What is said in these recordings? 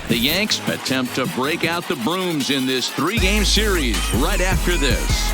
The Yanks attempt to break out the brooms in this 3-game series right after this.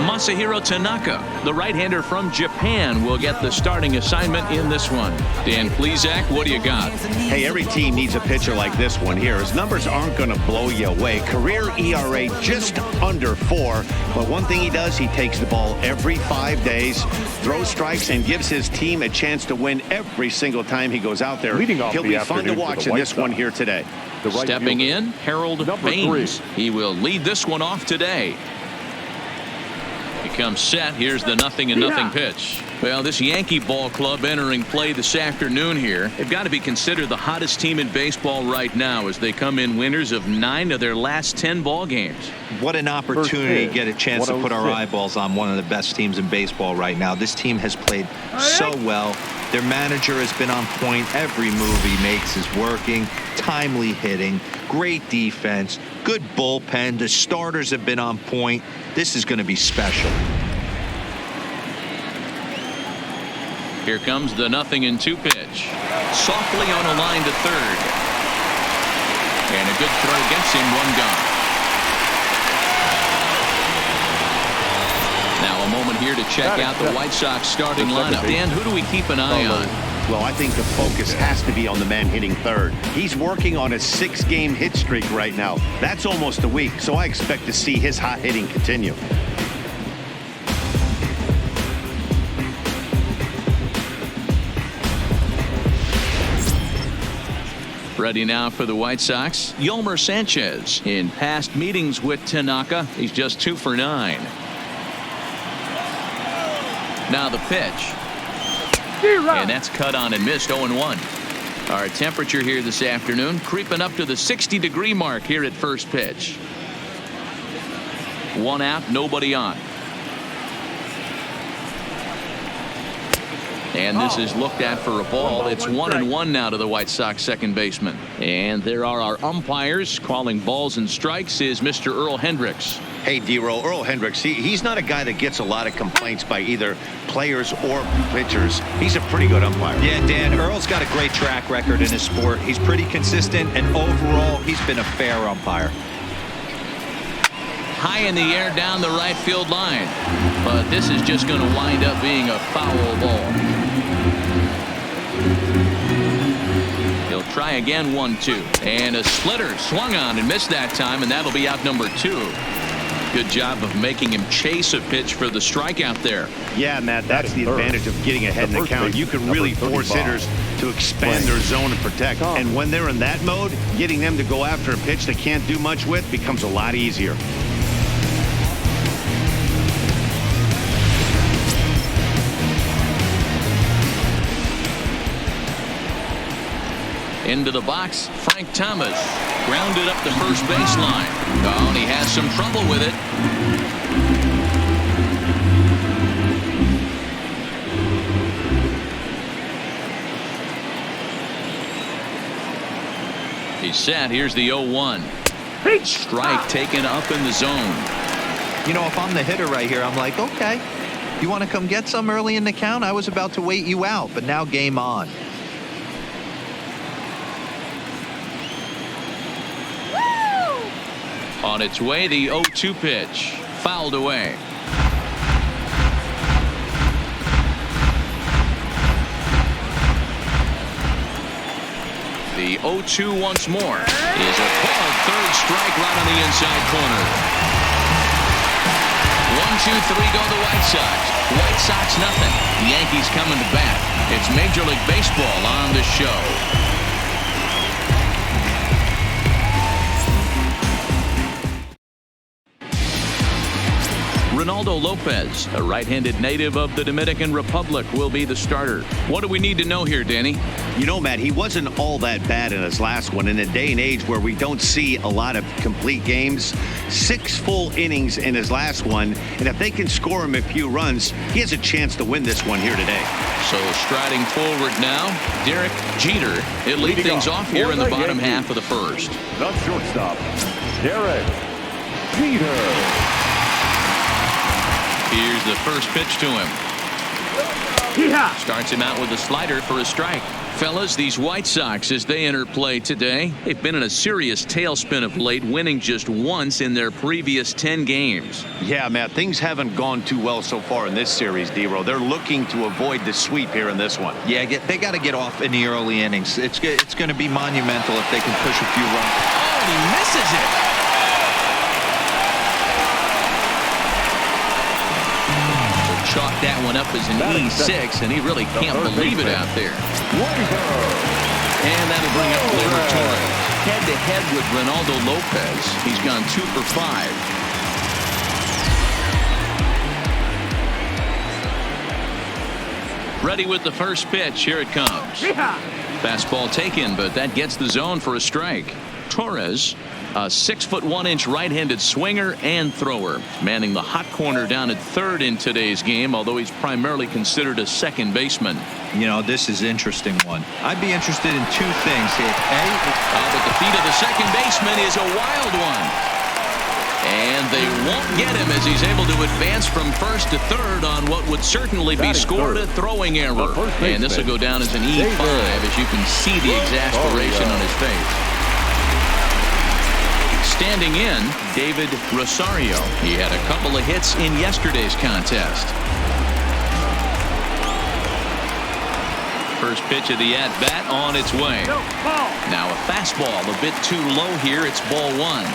Masahiro Tanaka, the right-hander from Japan, will get the starting assignment in this one. Dan Plesac, what do you got? Hey, every team needs a pitcher like this one here. His numbers aren't going to blow you away. Career ERA just under 4. But one thing he does, he takes the ball every 5 days, throws strikes, and gives his team a chance to win every single time he goes out there. He'll be fun to watch in this one here today. Stepping in, Harold Baines. He will lead this one off today. He comes set. Here's the 0-0 pitch. Well, this Yankee ball club entering play this afternoon here. They've got to be considered the hottest team in baseball right now as they come in winners of 9 of their last 10 ball games. What an opportunity to get a chance to put our eyeballs on one of the best teams in baseball right now. This team has played so well. Their manager has been on point. Every move he makes is working. Timely hitting, great defense, good bullpen. The starters have been on point. This is going to be special. Here comes the 0-2 pitch. Softly on a line to third. And a good throw gets him, 1 gone. Now a moment here to check out the White Sox starting lineup. Dan, who do we keep an eye on? Well, I think the focus has to be on the man hitting third. He's working on a 6-game hit streak right now. That's almost a week, so I expect to see his hot hitting continue. Ready now for the White Sox, Yolmer Sanchez. In past meetings with Tanaka, he's just 2 for 9. Now the pitch. And that's cut on and missed, 0-1. Our temperature here this afternoon creeping up to the 60-degree mark here at first pitch. 1 out, nobody on. And this is looked at for a ball. It's 1-1 now to the White Sox second baseman. And there are our umpires calling balls and strikes is Mr. Earl Hendricks. Hey, D-Roll, Earl Hendricks, he's not a guy that gets a lot of complaints by either players or pitchers. He's a pretty good umpire. Yeah, Dan, Earl's got a great track record in his sport. He's pretty consistent, and overall, he's been a fair umpire. High in the air down the right field line. But this is just going to wind up being a foul ball. He'll try again, 1-2. And a splitter swung on and missed that time, and that'll be out number 2. Good job of making him chase a pitch for the strikeout there. Yeah, Matt, that's the advantage of getting ahead in the count. You can really force hitters to expand their zone and protect. And when they're in that mode, getting them to go after a pitch they can't do much with becomes a lot easier. Into the box, Frank Thomas grounded up the first baseline. Oh, and he has some trouble with it. He's set. Here's the 0-1. Strike taken up in the zone. You know, if I'm the hitter right here, I'm like, okay, you want to come get some early in the count? I was about to wait you out, but now game on. On its way, the 0-2 pitch. Fouled away. The 0-2 once more is a called third strike right on the inside corner. 1-2-3 go the White Sox. White Sox nothing. Yankees coming to bat. It's Major League Baseball on the show. Ronaldo Lopez, a right-handed native of the Dominican Republic, will be the starter. What do we need to know here, Danny? You know, Matt, he wasn't all that bad in his last one. In a day and age where we don't see a lot of complete games, 6 full innings in his last one, and if they can score him a few runs, he has a chance to win this one here today. So striding forward now, Derek Jeter. He'll lead things off here in the bottom half of the first. The shortstop, Derek Jeter. Here's the first pitch to him. Starts him out with a slider for a strike. Fellas, these White Sox, as they enter play today, they've been in a serious tailspin of late, winning just once in their previous 10 games. Yeah, Matt, things haven't gone too well so far in this series, D-Row. They're looking to avoid the sweep here in this one. Yeah, they got to get off in the early innings. It's going to be monumental if they can push a few runs. Oh, he misses it. Chalk that one up as an E6, and he really can't believe it out there. And that'll bring up Gleyber Torres. Head-to-head with Ronaldo Lopez. He's gone 2 for 5. Ready with the first pitch. Here it comes. Fastball taken, but that gets the zone for a strike. Torres, a 6'1" right-handed swinger and thrower, manning the hot corner down at third in today's game, although he's primarily considered a second baseman. You know, this is an interesting one. I'd be interested in 2 things here. But the feet of the second baseman is a wild one. And they won't get him as he's able to advance from first to third on what would certainly be scored a throwing error. And this will go down as an E5 as you can see the exasperation on his face. Standing in, David Rosario. He had a couple of hits in yesterday's contest. First pitch of the at-bat on its way. Now a fastball a bit too low here. It's ball 1.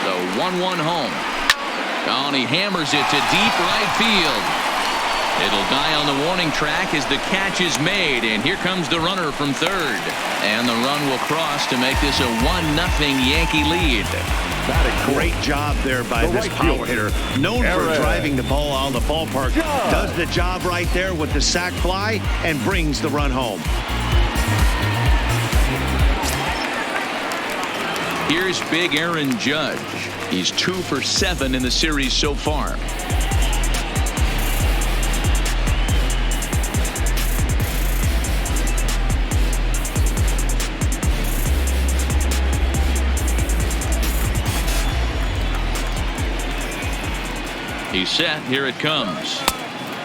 The 1-1 home. Oh, and he hammers it to deep right field. It'll die on the warning track as the catch is made, and here comes the runner from third. And the run will cross to make this a 1-0 Yankee lead. Great job there by this power hitter. Known for driving the ball out of the ballpark. Does the job right there with the sac fly and brings the run home. Here's big Aaron Judge. He's 2 for 7 in the series so far. He's set. Here it comes.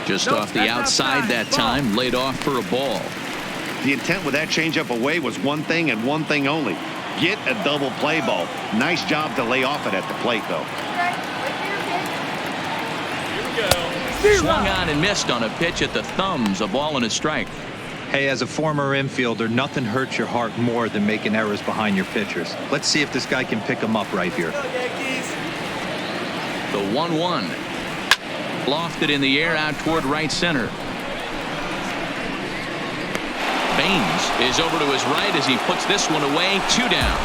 Just off the outside that time. Laid off for a ball. The intent with that changeup away was one thing and one thing only. Get a double play ball. Nice job to lay off it at the plate, though. Swung on and missed on a pitch at the thumbs. A ball and a strike. Hey, as a former infielder, nothing hurts your heart more than making errors behind your pitchers. Let's see if this guy can pick them up right here. The 1-1. Lofted in the air out toward right center. Baines is over to his right as he puts this one away. 2 down.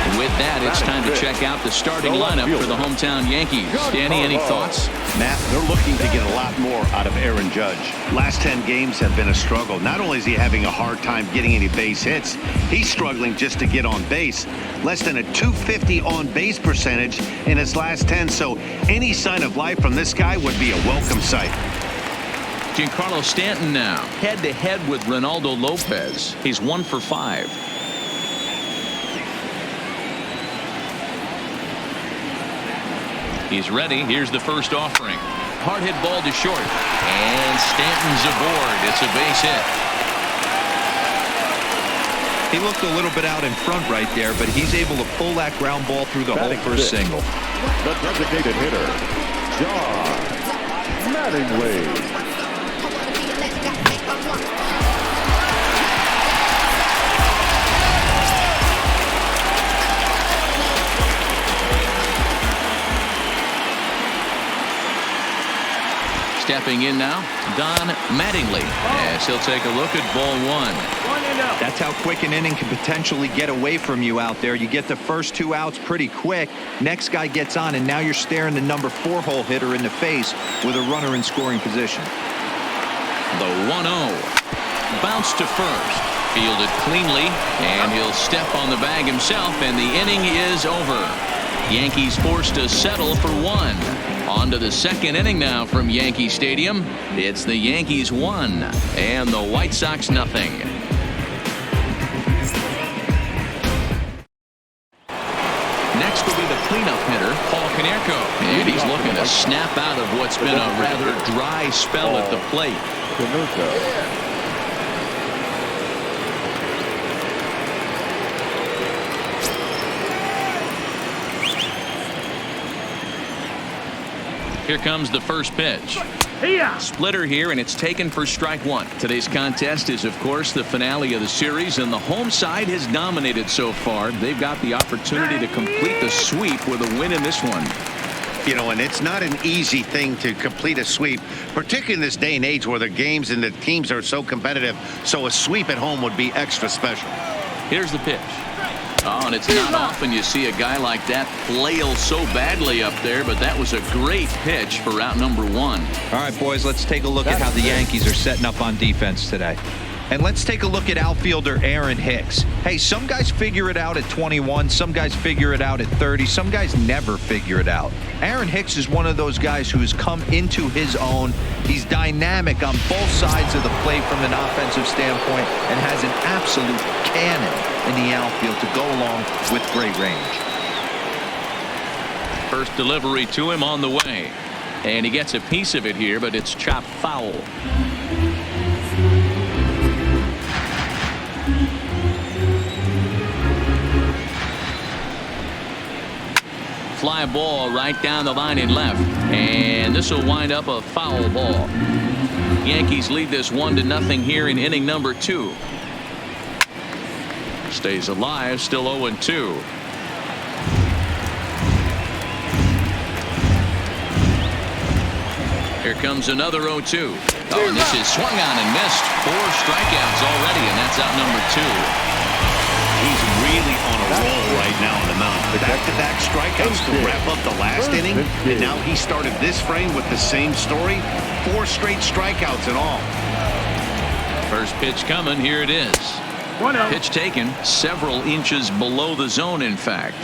And with that, it's time to check out the starting lineup for the hometown Yankees. Danny, any thoughts? Matt, they're looking to get a lot more out of Aaron Judge. Last 10 games have been a struggle. Not only is he having a hard time getting any base hits, he's struggling just to get on base. Less than a .250 on base percentage in his last 10. So any sign of life from this guy would be a welcome sight. Giancarlo Stanton now head-to-head with Ronaldo Lopez. He's 1 for 5. He's ready. Here's the first offering. Hard hit ball to short. And Stanton's aboard. It's a base hit. He looked a little bit out in front right there, but he's able to pull that ground ball through the hole for a single. The designated hitter, John Mattingly. Stepping in now, Don Mattingly, as he'll take a look at ball one. That's how quick an inning can potentially get away from you out there. You get the first 2 outs pretty quick. Next guy gets on, and now you're staring the number 4 hole hitter in the face with a runner in scoring position. The 1-0. Bounce to first. Fielded cleanly, and he'll step on the bag himself, and the inning is over. Yankees forced to settle for 1. On to the second inning now from Yankee Stadium. It's the Yankees 1 and the White Sox nothing. Next will be the cleanup hitter, Paul Konerko, and he's looking to snap out of what's been a rather dry spell at the plate. Here comes the first pitch. Splitter here, and it's taken for strike 1. Today's contest is, of course, the finale of the series, and the home side has dominated so far. They've got the opportunity to complete the sweep with a win in this one. You know, and it's not an easy thing to complete a sweep, particularly in this day and age where the games and the teams are so competitive. So a sweep at home would be extra special. Here's the pitch. Oh, and it's not often you see a guy like that flail so badly up there, but that was a great pitch for out number 1. All right, boys, let's take a look at how the Yankees are setting up on defense today. And let's take a look at outfielder Aaron Hicks. Hey, some guys figure it out at 21. Some guys figure it out at 30. Some guys never figure it out. Aaron Hicks is one of those guys who has come into his own. He's dynamic on both sides of the plate from an offensive standpoint and has an absolute cannon in the outfield to go along with great range. First delivery to him on the way. And he gets a piece of it here, but it's chopped foul. Fly ball right down the line in left, and this will wind up a foul ball. Yankees lead this 1-0 here in inning number 2. Stays alive, still 0-2. Here comes another 0-2. Oh, and this is swung on and missed. 4 strikeouts already, and that's out number 2. He's really on a roll right now on the mound. Back-to-back strikeouts to wrap up the last inning, and now he started this frame with the same story. 4 straight strikeouts in all. First pitch coming. Here it is. Pitch taken several inches below the zone, in fact.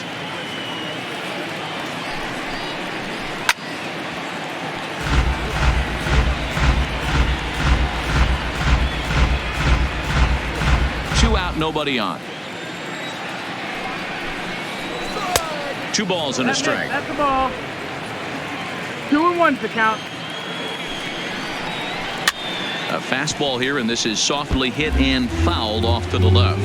Two out, nobody on. 2 balls and a strike. That's the ball. 2-1's the count. A fastball here, and this is softly hit and fouled off to the left.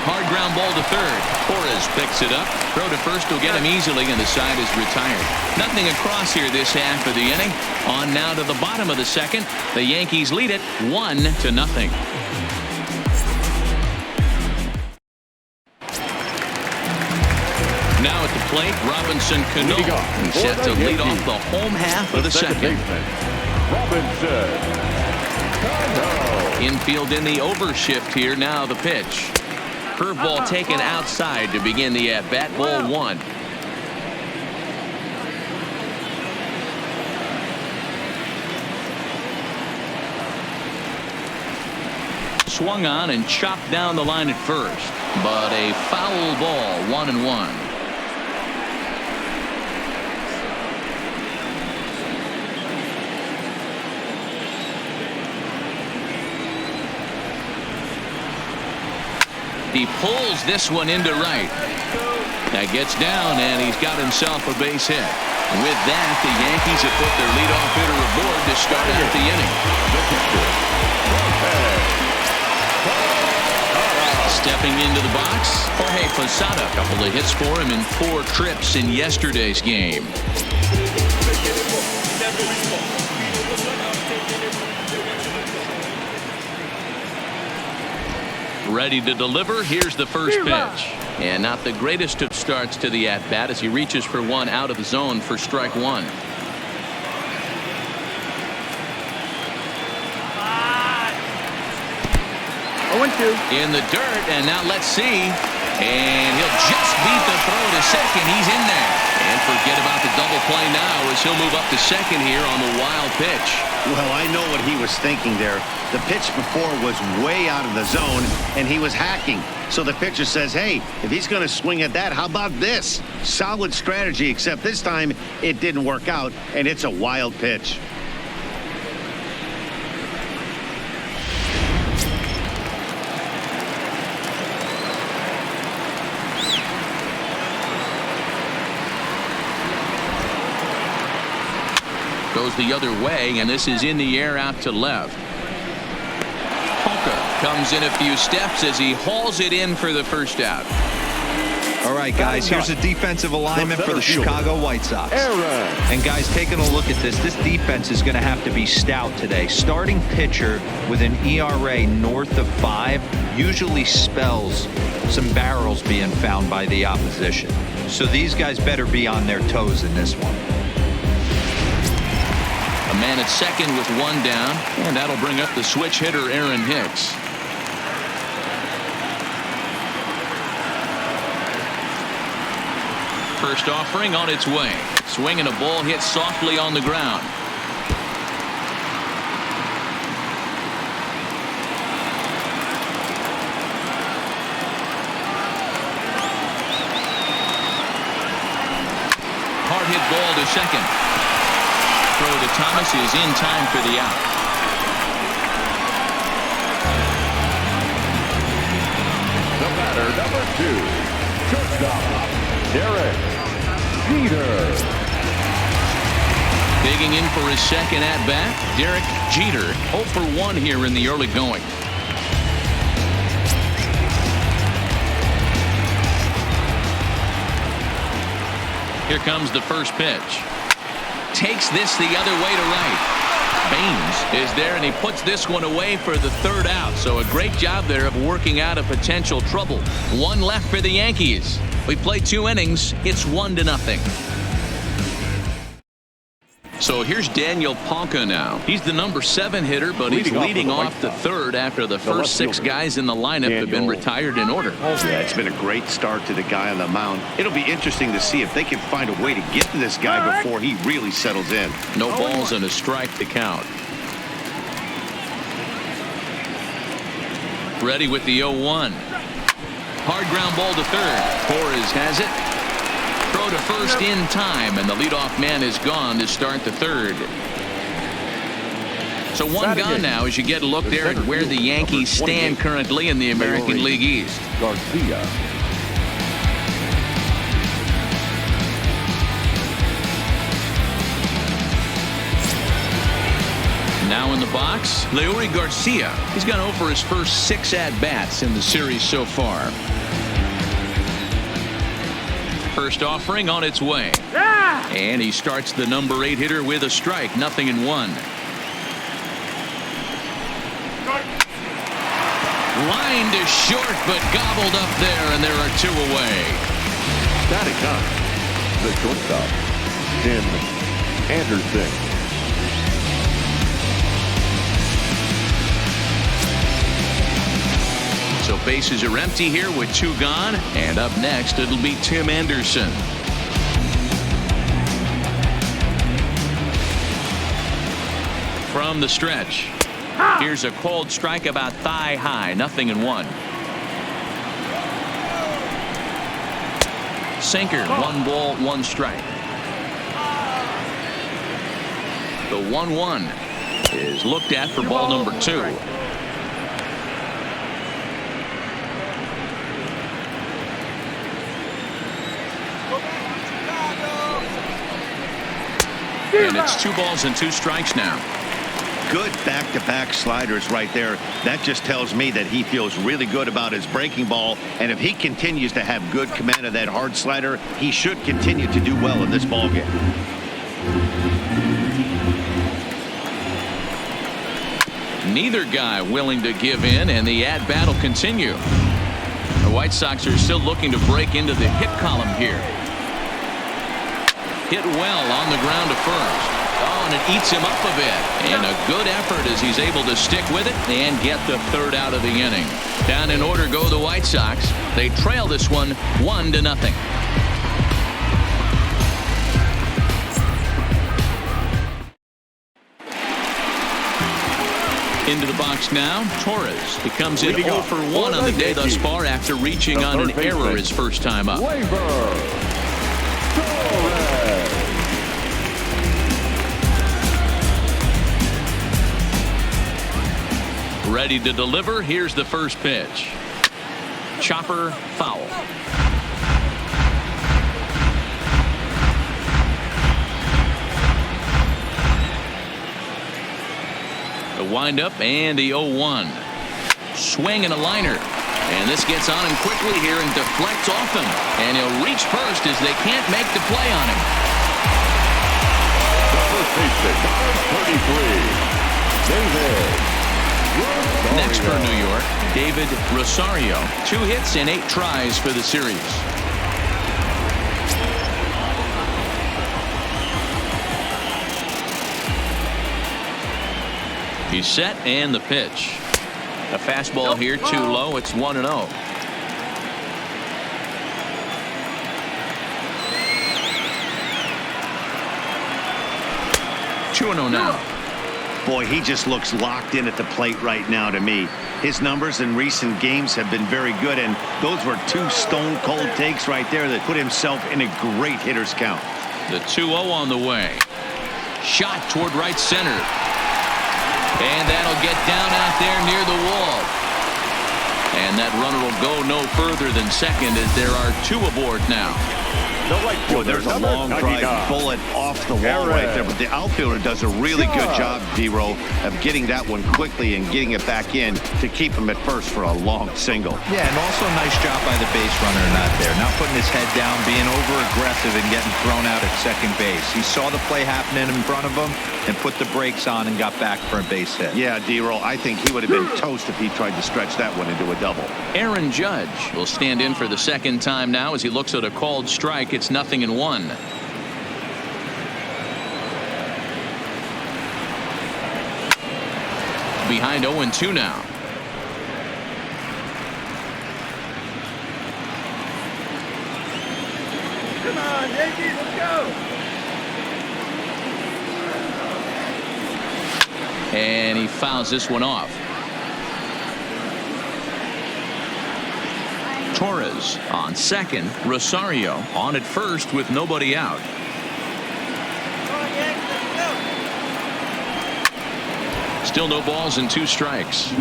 Hard ground ball to third. Torres picks it up. Throw to first will get him easily, and the side is retired. Nothing across here this half of the inning. On now to the bottom of the second. The Yankees lead it 1-0. Now at the plate, Robinson Cano. He's set to lead off the home half of the second. Infield in the overshift here. Now the pitch. Curveball taken outside to begin the at-bat. Ball 1. Swung on and chopped down the line at first, but a foul ball. 1-1. He pulls this one into right. That gets down, and he's got himself a base hit. With that, the Yankees have put their leadoff hitter aboard to start out the inning. Stepping into the box, Jorge Posada. A couple of hits for him in 4 trips in yesterday's game. Ready to deliver. Here's the first pitch. And not the greatest of starts to the at-bat as he reaches for one out of the zone for strike one. In the dirt, and now let's see. And he'll just beat the throw to second. He's in there. And forget about the double play now as he'll move up to second here on the wild pitch. Well, I know what he was thinking there. The pitch before was way out of the zone, and he was hacking. So the pitcher says, hey, if he's going to swing at that, how about this? Solid strategy, except this time it didn't work out, and it's a wild pitch. Goes the other way, and this is in the air out to left. Polka comes in a few steps as he hauls it in for the first out. All right, guys, here's a defensive alignment for the Chicago White Sox. And guys, taking a look at this defense is going to have to be stout today. Starting pitcher with an ERA north of 5 usually spells some barrels being found by the opposition. So these guys better be on their toes in this one. A man at second with one down, and that'll bring up the switch hitter Aaron Hicks. First offering on its way. Swing and a ball hit softly on the ground. Hard hit ball to second. Throw to Thomas is in time for the out. The batter, number 2, shortstop, Derek Jeter. Digging in for his second at-bat, Derek Jeter, 0 for 1 here in the early going. Here comes the first pitch. Takes this the other way to right. Baines is there, and he puts this one away for the third out. So a great job there of working out a potential trouble. One left for the Yankees. We played 2 innings. It's 1-0. So here's Daniel Polka now. He's the number 7 hitter, but he's leading off the third after the first 6 guys in the lineup have been retired in order. Yeah, it's been a great start to the guy on the mound. It'll be interesting to see if they can find a way to get to this guy before he really settles in. No balls and a strike to count. Ready with the 0-1. Hard ground ball to third. Torres has it. Throw to first in time, and the leadoff man is gone to start the third. So one gone now as you get a look there at where the Yankees stand currently in the American League East. Garcia. Now in the box, Leury Garcia. He's gone over his first 6 at-bats in the series so far. First offering on its way. And he starts the number 8 hitter with a strike. 0-1. Line to short, but gobbled up there, and there are 2 away. Batting time, the shortstop, Tim Anderson. So bases are empty here with 2 gone, and up next it'll be Tim Anderson. From the stretch, here's a cold strike about thigh high. 0-1. Sinker, 1 ball, 1 strike. The 1-1 is looked at for ball number 2. And it's 2 balls and 2 strikes now. Good back-to-back sliders right there. That just tells me that he feels really good about his breaking ball. And if he continues to have good command of that hard slider, he should continue to do well in this ballgame. Neither guy willing to give in, and the at-bat will continue. The White Sox are still looking to break into the hit column here. Hit well on the ground to first. Oh, and it eats him up a bit. And a good effort as he's able to stick with it and get the third out of the inning. Down in order go the White Sox. They trail this one 1-0. Into the box now, Torres. He comes in 0 for 1 on the day thus far after reaching on an error his first time up. Ready to deliver. Here's the first pitch. Chopper foul. The windup and the 0-1. Swing and a liner. And this gets on him quickly here and deflects off him. And he'll reach first as they can't make the play on him. The first baseman, 33. David. Next for New York, David Rosario. 2 hits and 8 tries for the series. He's set and the pitch. A fastball here too low. It's 1-0. 2-0 now. Boy, he just looks locked in at the plate right now to me. His numbers in recent games have been very good, and those were 2 stone-cold takes right there that put himself in a great hitter's count. The 2-0 on the way. Shot toward right center. And that'll get down out there near the wall. And that runner will go no further than second as there are 2 aboard now. Boy, there's a long drive bullet off the wall right there, but the outfielder does a really good job, D-Row, of getting that one quickly and getting it back in to keep him at first for a long single. Yeah, and also a nice job by the base runner not there, not putting his head down, being over aggressive and getting thrown out at second base. He saw the play happening in front of him and put the brakes on and got back for a base hit. Yeah, D-Row, I think he would have been toast if he tried to stretch that one into a double. Aaron Judge will stand in for the second time now as he looks at a called strike. It's 0-1. Behind 0-2 now. Come on, Yankees, let's go. And he fouls this one off. Torres on second. Rosario on at first with nobody out. Still no balls and 2 strikes.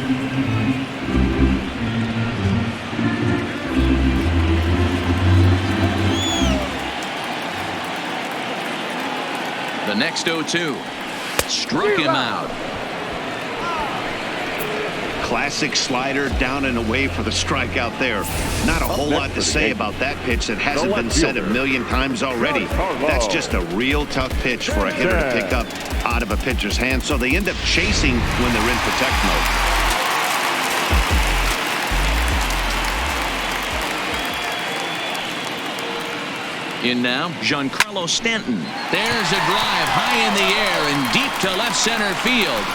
The next 0-2 struck him out. Classic slider down and away for the strikeout there. Not a whole lot to say about that pitch that hasn't been said a million times already. That's just a real tough pitch for a hitter to pick up out of a pitcher's hand, so they end up chasing when they're in protect mode. In now, Giancarlo Stanton. There's a drive high in the air and deep to left center field.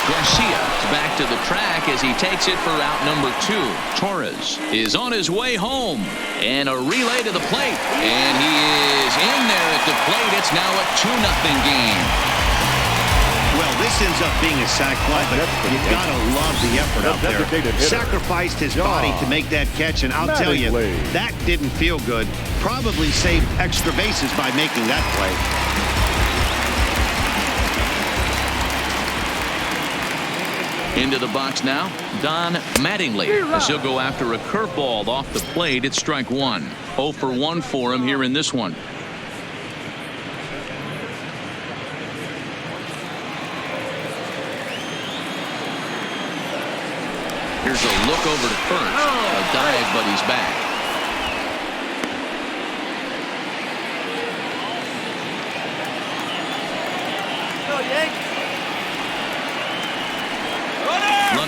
Garcia is back to the track as he takes it for out number 2. Torres is on his way home, and a relay to the plate, and he is in there at the plate. It's now a 2-0 game. Well, this ends up being a sac fly, but you've got to love the effort out there. Sacrificed his body to make that catch, and I'll tell you, that didn't feel good. Probably saved extra bases by making that play. Into the box now, Don Mattingly, as he'll go after a curveball off the plate. It's strike 1. 0 for 1 for him here in this one. Here's a look over to first. A dive, but he's back. Go, Yankees.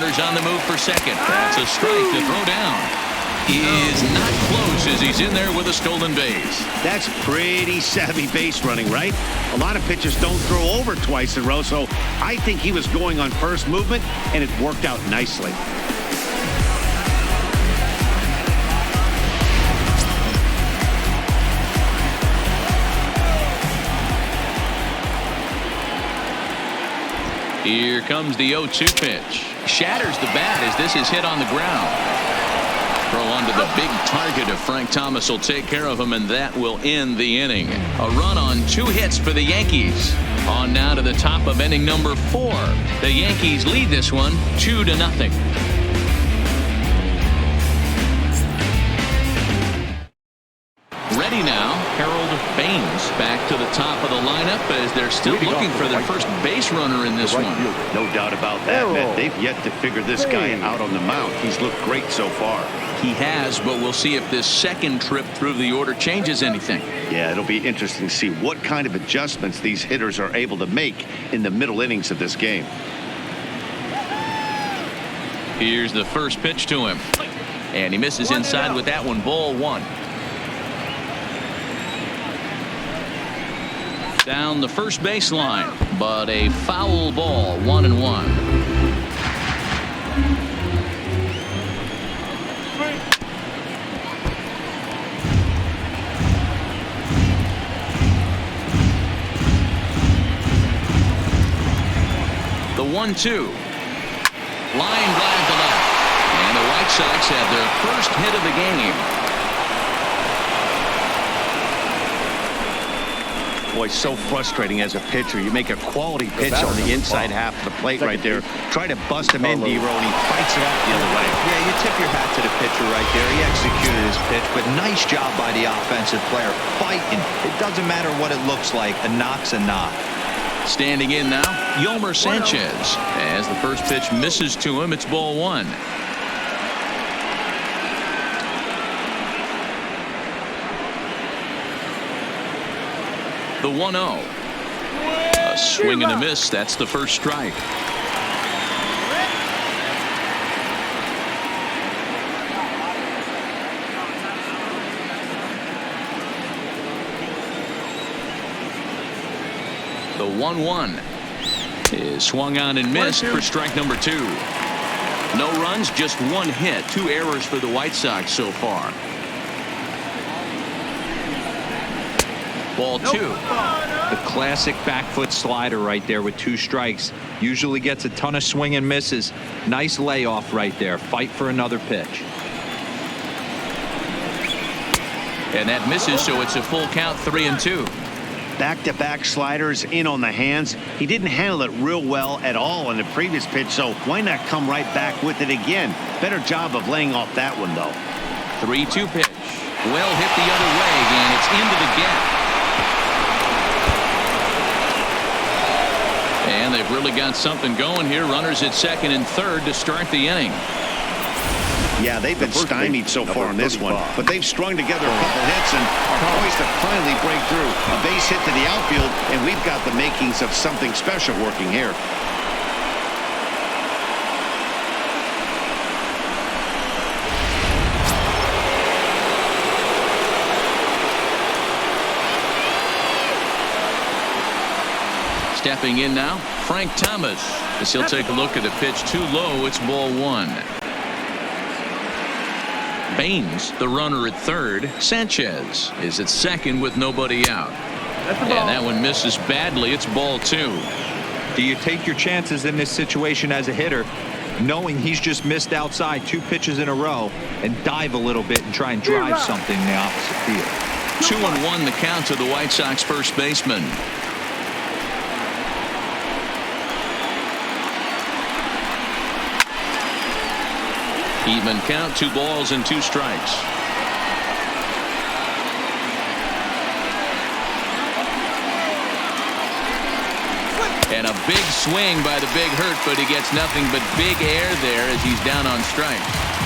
Runners on the move for second. That's a strike to throw down. He is not close as he's in there with a stolen base. That's pretty savvy base running, right? A lot of pitchers don't throw over twice in a row, so I think he was going on first movement, and it worked out nicely. Here comes the 0-2 pitch. Shatters the bat as this is hit on the ground. Throw onto the big target of Frank Thomas will take care of him, and that will end the inning. A run on 2 hits for the Yankees. On now to the top of inning number 4. The Yankees lead this one 2-0. Ready now, Harold Baines back to the top of the lineup as they're still looking for their first base runner in this one. No doubt about that, man. They've yet to figure this guy out on the mound. He's looked great so far. He has, but we'll see if this second trip through the order changes anything. Yeah, it'll be interesting to see what kind of adjustments these hitters are able to make in the middle innings of this game. Here's the first pitch to him. And he misses inside with that one. Ball 1. Down the first baseline, but a foul ball. 1-1. The 1-2. Line drive to left. And the White Sox have their first hit of the game. Boy, so frustrating as a pitcher. You make a quality pitch on the inside half of the plate right there. Try to bust him in, D-Row, and he fights it off the other way. Yeah, you tip your hat to the pitcher right there. He executed his pitch, but nice job by the offensive player. Fighting. It doesn't matter what it looks like. A knock's a knock. Standing in now, Yolmer Sanchez. As the first pitch misses to him, it's ball 1. The 1-0. A swing and a miss. That's the first strike. The 1-1 is swung on and missed for strike number 2. No runs, just 1 hit. 2 errors for the White Sox so far. Ball 2. The classic back foot slider right there with 2 strikes. Usually gets a ton of swing and misses. Nice layoff right there. Fight for another pitch. And that misses, so it's a full count. 3-2. Back-to-back sliders in on the hands. He didn't handle it real well at all on the previous pitch, so why not come right back with it again? Better job of laying off that one, though. 3-2 pitch. Well hit the other way, and it's into the gap. And they've really got something going here. Runners at second and third to start the inning. Yeah, they've been stymied so far on this one, but they've strung together a couple hits and are poised to finally break through. A base hit to the outfield, and we've got the makings of something special working here. Stepping in now, Frank Thomas. As he'll take a look at the pitch too low. It's ball 1. Baines, the runner at third. Sanchez is at second with nobody out. And that one misses badly. It's ball 2. Do you take your chances in this situation as a hitter, knowing he's just missed outside 2 pitches in a row, and dive a little bit and try and drive something in the opposite field? 2-1 the count to the White Sox first baseman. Even count, 2 balls and 2 strikes. And a big swing by the big hurt, but he gets nothing but big air there as he's down on strikes.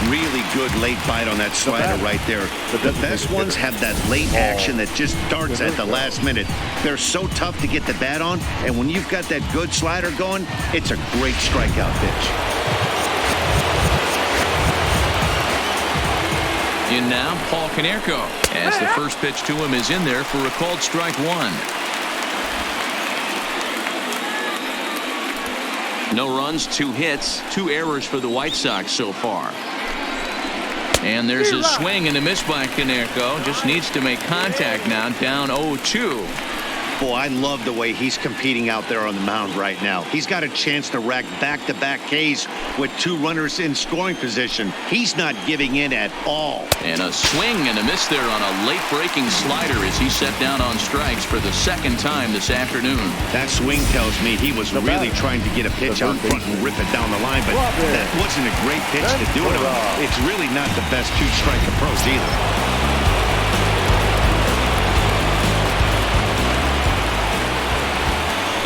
Really good late bite on that slider right there. The best ones have that late action that just darts at the last minute. They're so tough to get the bat on, and when you've got that good slider going, it's a great strikeout pitch. In now, Paul Konerko, as the first pitch to him is in there for a called strike one. No runs, 2 hits, 2 errors for the White Sox so far. And there's a swing and a miss by Konerko. Just needs to make contact now, down 0-2. Boy, I love the way he's competing out there on the mound right now. He's got a chance to rack back-to-back Ks with 2 runners in scoring position. He's not giving in at all. And a swing and a miss there on a late-breaking slider as he set down on strikes for the 2nd time this afternoon. That swing tells me he was really trying to get a pitch out front and rip it down the line, but that wasn't a great pitch to do it on. It's really not the best 2-strike approach either.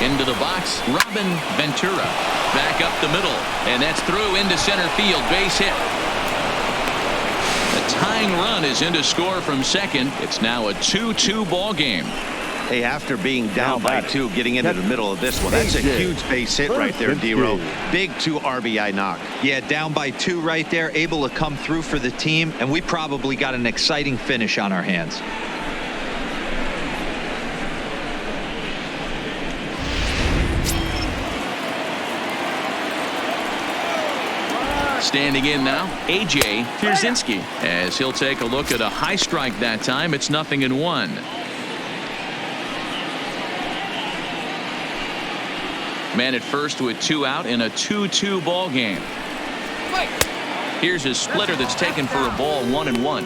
Into the box, Robin Ventura. Back up the middle, and that's through into center field. Base hit. The tying run is in to score from second. It's now a 2-2 ball game. Hey, after being down by 2, getting into the middle of this one, that's a huge base hit right there, D-Row. Big 2 RBI knock. Yeah, down by 2 right there, able to come through for the team, and we probably got an exciting finish on our hands. Standing in now, A.J. Pierzynski, as he'll take a look at a high strike that time. It's 0-1. Man at first with 2 out in a 2-2 ball game. Here's a splitter that's taken for a ball, 1-1.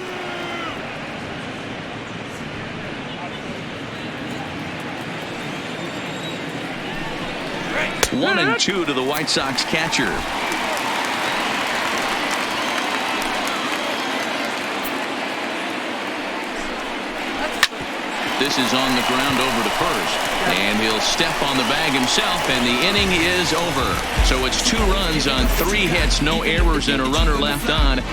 1-2 to the White Sox catcher. This is on the ground over to first, and he'll step on the bag himself, and the inning is over. So it's 2 runs on 3 hits, no errors, and a runner left on.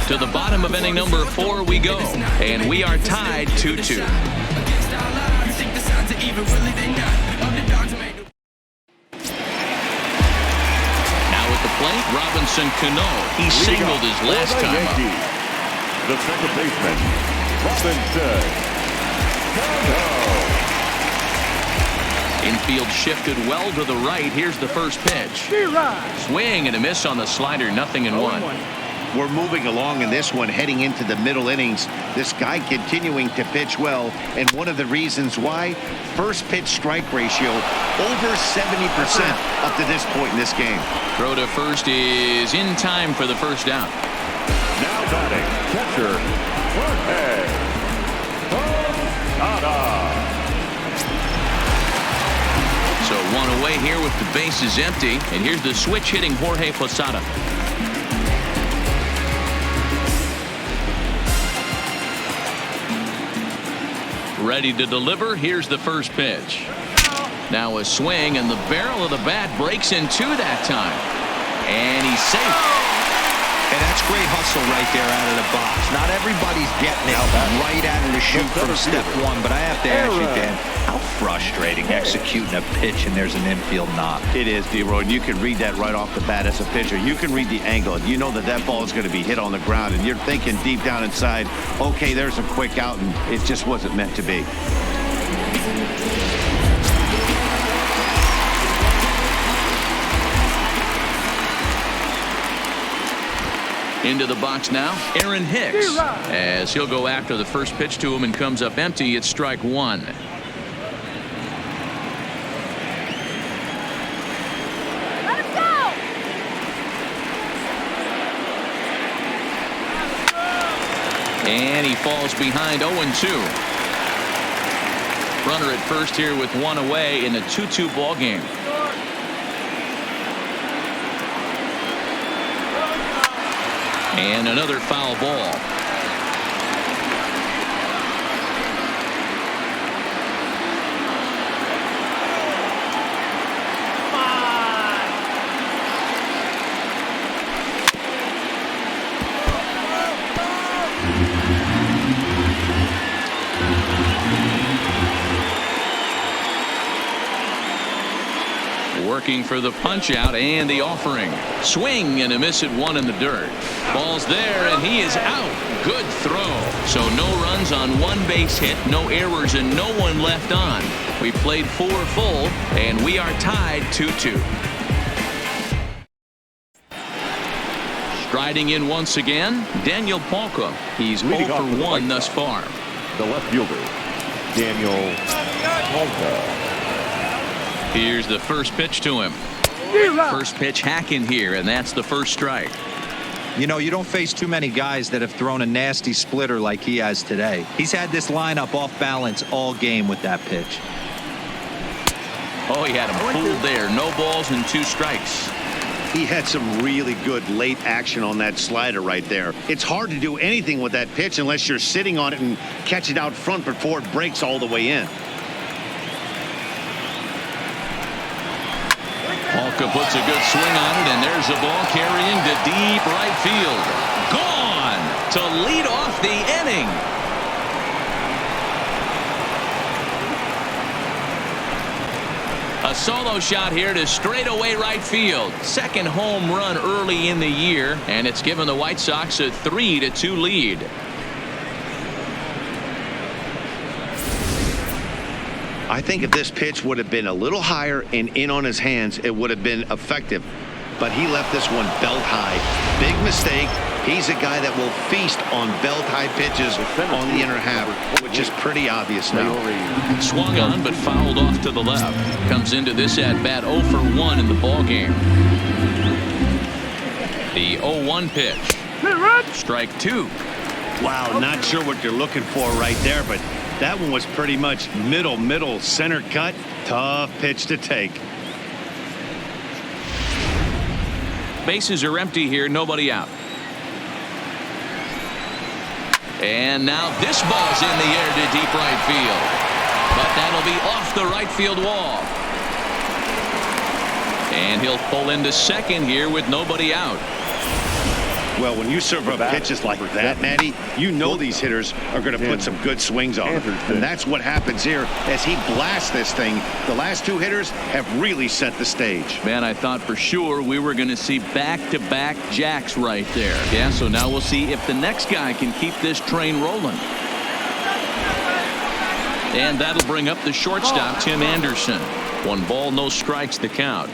To the bottom of inning number 4 we go, and we are tied 2-2. Now at the plate, Robinson Cano. He singled his last time up. The second baseman, Robinson. Infield shifted well to the right. Here's the first pitch. Swing and a miss on the slider. 0-1. We're moving along in this one, heading into the middle innings. This guy continuing to pitch well, and one of the reasons why, first pitch strike ratio over 70% up to this point in this game. Throw to first is in time for the first out. Now batting, catcher, Jorge. So 1 away here with the bases empty, and here's the switch hitting Jorge Posada. Ready to deliver. Here's the first pitch. Now a swing, and the barrel of the bat breaks in 2 that time, and he's safe. And that's great hustle right there out of the box. Not everybody's getting it right out of the chute from step 1, but I have to ask you, Dan, how frustrating executing a pitch and there's an infield knock. It is, D-Roy. You can read that right off the bat as a pitcher. You can read the angle. You know that that ball is going to be hit on the ground, and you're thinking deep down inside, okay, there's a quick out, and it just wasn't meant to be. Into the box now, Aaron Hicks, as he'll go after the first pitch to him and comes up empty. It's strike 1. Let him go! And he falls behind 0-2. Runner at first here with 1 away in a 2-2 ball game. And another foul ball. looking for the punch out and the offering. Swing and a miss at one in the dirt. Ball's there and he is out. Good throw. So no runs on one base hit, no errors, and no one left on. We played 4 full and we are tied 2-2. Striding in once again, Daniel Palka. He's 0 for 1 thus far. The left fielder, Daniel Palka. Here's the first pitch to him. First pitch hacking here, and that's the first strike. You know, you don't face too many guys that have thrown a nasty splitter like he has today. He's had this lineup off balance all game with that pitch. Oh, he had him fooled there. No balls and 2 strikes. He had some really good late action on that slider right there. It's hard to do anything with that pitch unless you're sitting on it and catch it out front before it breaks all the way in. Palka puts a good swing on it, and there's a ball carrying to deep right field. Gone to lead off the inning. A solo shot here to straightaway right field. Second home run early in the year, and it's given the White Sox a 3-2 lead. I think if this pitch would have been a little higher and in on his hands, it would have been effective. But he left this one belt high. Big mistake. He's a guy that will feast on belt high pitches on the inner half, which is pretty obvious now. Swung on but fouled off to the left. Comes into this at bat 0 for 1 in the ball game. The 0-1 pitch. Strike 2. Wow, not sure what you're looking for right there, but that one was pretty much middle center cut. Tough pitch to take. Bases are empty here, nobody out. And now this ball's in the air to deep right field. But that'll be off the right field wall. And he'll pull into second here with nobody out. Well, when you serve up pitches like that, Matty, you know these hitters are going to put some good swings on them. And that's what happens here as he blasts this thing. The last 2 hitters have really set the stage. Man, I thought for sure we were going to see back-to-back jacks right there. Yeah, so now we'll see if the next guy can keep this train rolling. And that'll bring up the shortstop, Tim Anderson. 1 ball, no strikes, the count.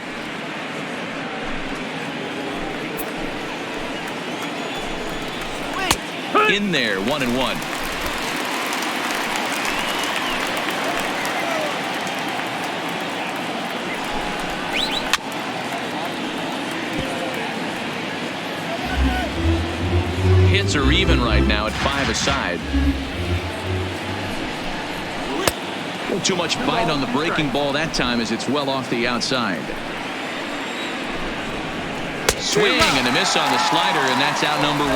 In there, 1-1. Hits are even right now at 5 aside. Too much bite on the breaking ball that time as it's well off the outside. Swing and a miss on the slider, and that's out number 1.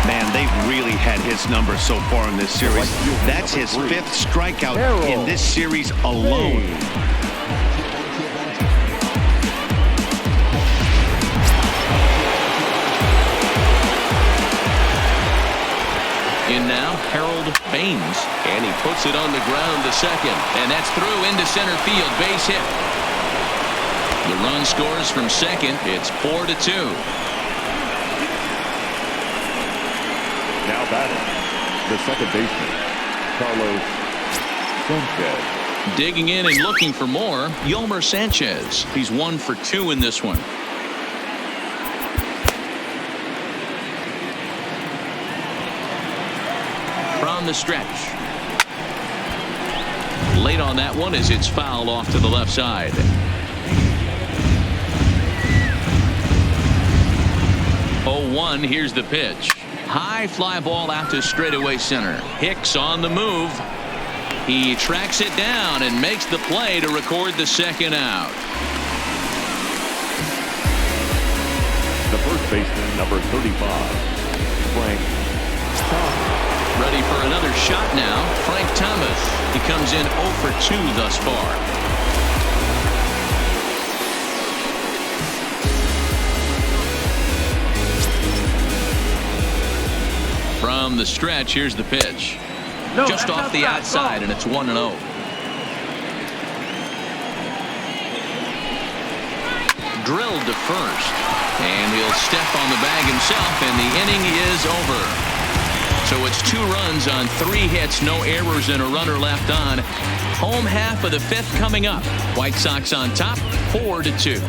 Man, they've really had his number so far in this series. That's his 5th strikeout in this series alone. In now, Harold Baines, and he puts it on the ground to second, and that's through into center field, base hit. The run scores from second. It's 4-2. Now batting, the second baseman, Carlos Sanchez. Digging in and looking for more, Yolmer Sanchez. He's 1 for 2 in this one. From the stretch. Late on that one as it's fouled off to the left side. Oh, 1, here's the pitch. High fly ball out to straightaway center. Hicks on the move. He tracks it down and makes the play to record the second out. The first baseman, number 35, Frank Thomas. Ready for another shot now. Frank Thomas. He comes in 0 for 2 thus far. From the stretch, here's the pitch. Just off the outside, and it's 1-0. drilled to first. And he'll step on the bag himself, and the inning is over. So it's 2 runs on 3 hits, no errors, and a runner left on. Home half of the 5th coming up. White Sox on top, 4-2.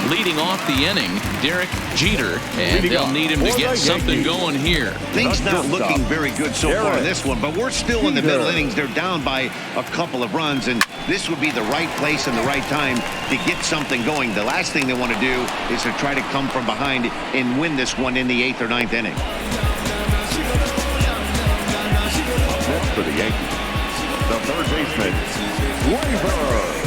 Leading off the inning, Derek Jeter, and they'll need him to get something going here. Things not looking very good so far in this one, but we're still in the middle innings. They're down by a couple of runs, and this would be the right place and the right time to get something going. The last thing they want to do is to try to come from behind and win this one in the 8th or 9th inning. Next for the Yankees, the third baseman, Whitesox.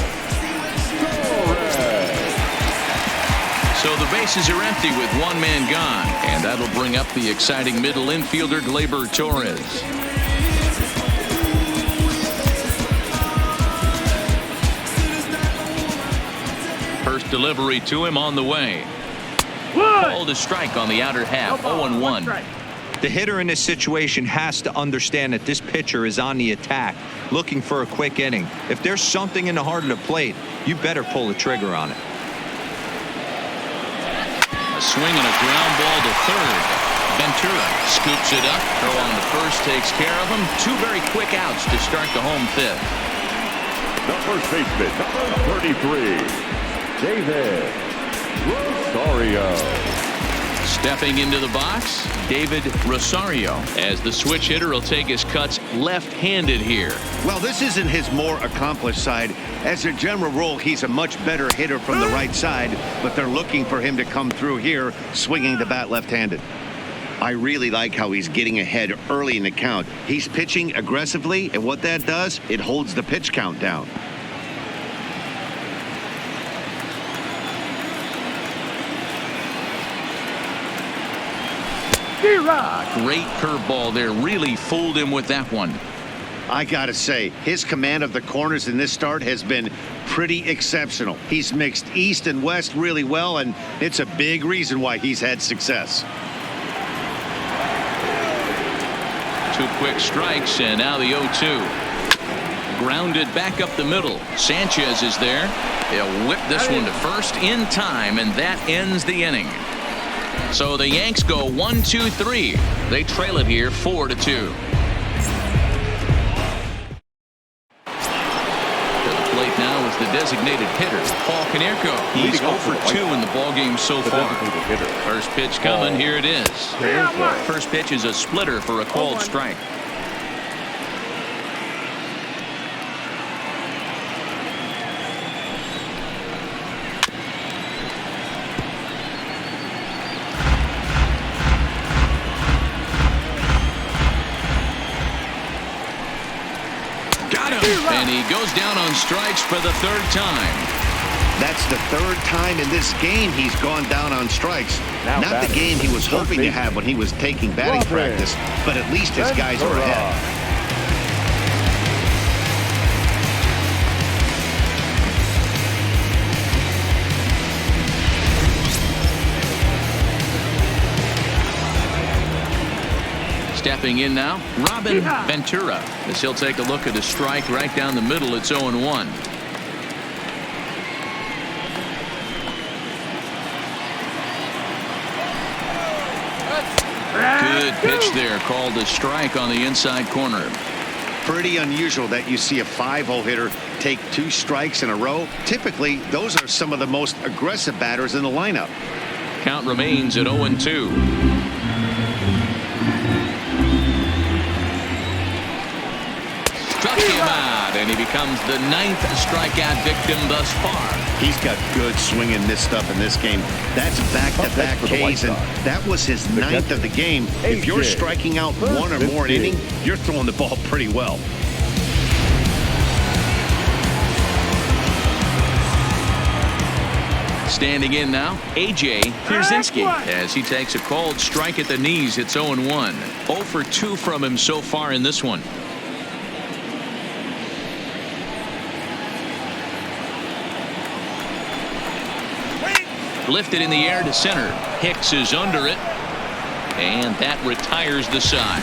So the bases are empty with 1 man gone, and that'll bring up the exciting middle infielder Gleyber Torres. First delivery to him on the way. Called a strike on the outer half. 0-1. The hitter in this situation has to understand that this pitcher is on the attack, looking for a quick inning. If there's something in the heart of the plate, you better pull the trigger on it. A swing and a ground ball to third. Ventura scoops it up. Throw on to first takes care of him. 2 very quick outs to start the home 5th. The first baseman, number 33, David Rosario. Stepping into the box, David Rosario, as the switch hitter will take his cuts left-handed here. Well, this isn't his more accomplished side. As a general rule, he's a much better hitter from the right side, but they're looking for him to come through here swinging the bat left-handed. I really like how he's getting ahead early in the count. He's pitching aggressively, and what that does, it holds the pitch count down. Great curveball there. Really fooled him with that one. I gotta say, his command of the corners in this start has been pretty exceptional. He's mixed east and west really well, and it's a big reason why he's had success. 2 quick strikes, and now the 0-2. Grounded back up the middle. Sanchez is there. He'll whip this one to first in time, and that ends the inning. So the Yanks go 1-2-3. They trail it here 4-2. To the plate now is the designated hitter, Paul Konerko. He's 0-for-2 in the ballgame so far. First pitch coming. Here it is. First pitch is a splitter for a called strike. And he goes down on strikes for the 3rd time. That's the 3rd time in this game he's gone down on strikes. Not the game he was hoping to have when he was taking batting practice, but at least his guys are ahead. Stepping in now, Robin Ventura, as he'll take a look at a strike right down the middle. It's 0-1. Good pitch there, called a strike on the inside corner. Pretty unusual that you see a 5-hole hitter take 2 strikes in a row. Typically, those are some of the most aggressive batters in the lineup. Count remains at 0-2. Struck him out, and he becomes the 9th strikeout victim thus far. He's got good swinging this stuff in this game. That's back-to-back Ks, and that was his 9th of the game. If you're striking out 1 or more an inning, you're throwing the ball pretty well. Standing in now, A.J. Pierzynski, as he takes a called strike at the knees. It's 0-1. 0-for-2 from him so far in this one. Lifted in the air to center. Hicks is under it, and that retires the side.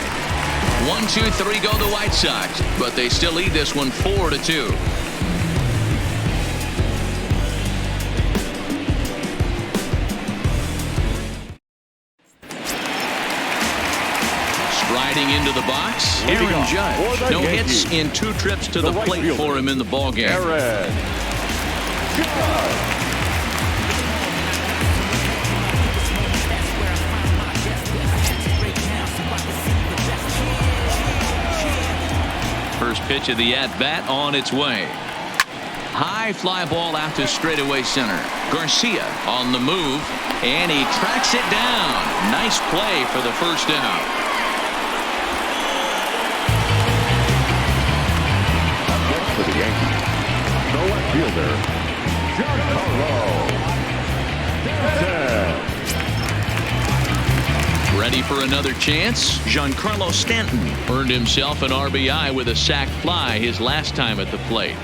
1-2-3 go the White Sox, but they still lead this one 4-2. Striding into the box, Aaron Judge. No hits in 2 trips to the plate for him in the ballgame. Aaron Judge. First pitch of the at-bat on its way. High fly ball out to straightaway center. Garcia on the move, and he tracks it down. Nice play for the first out. For the Yankees, the left fielder, Giancarlo Stanton. Ready for another chance? Giancarlo Stanton earned himself an RBI with a sac fly his last time at the plate.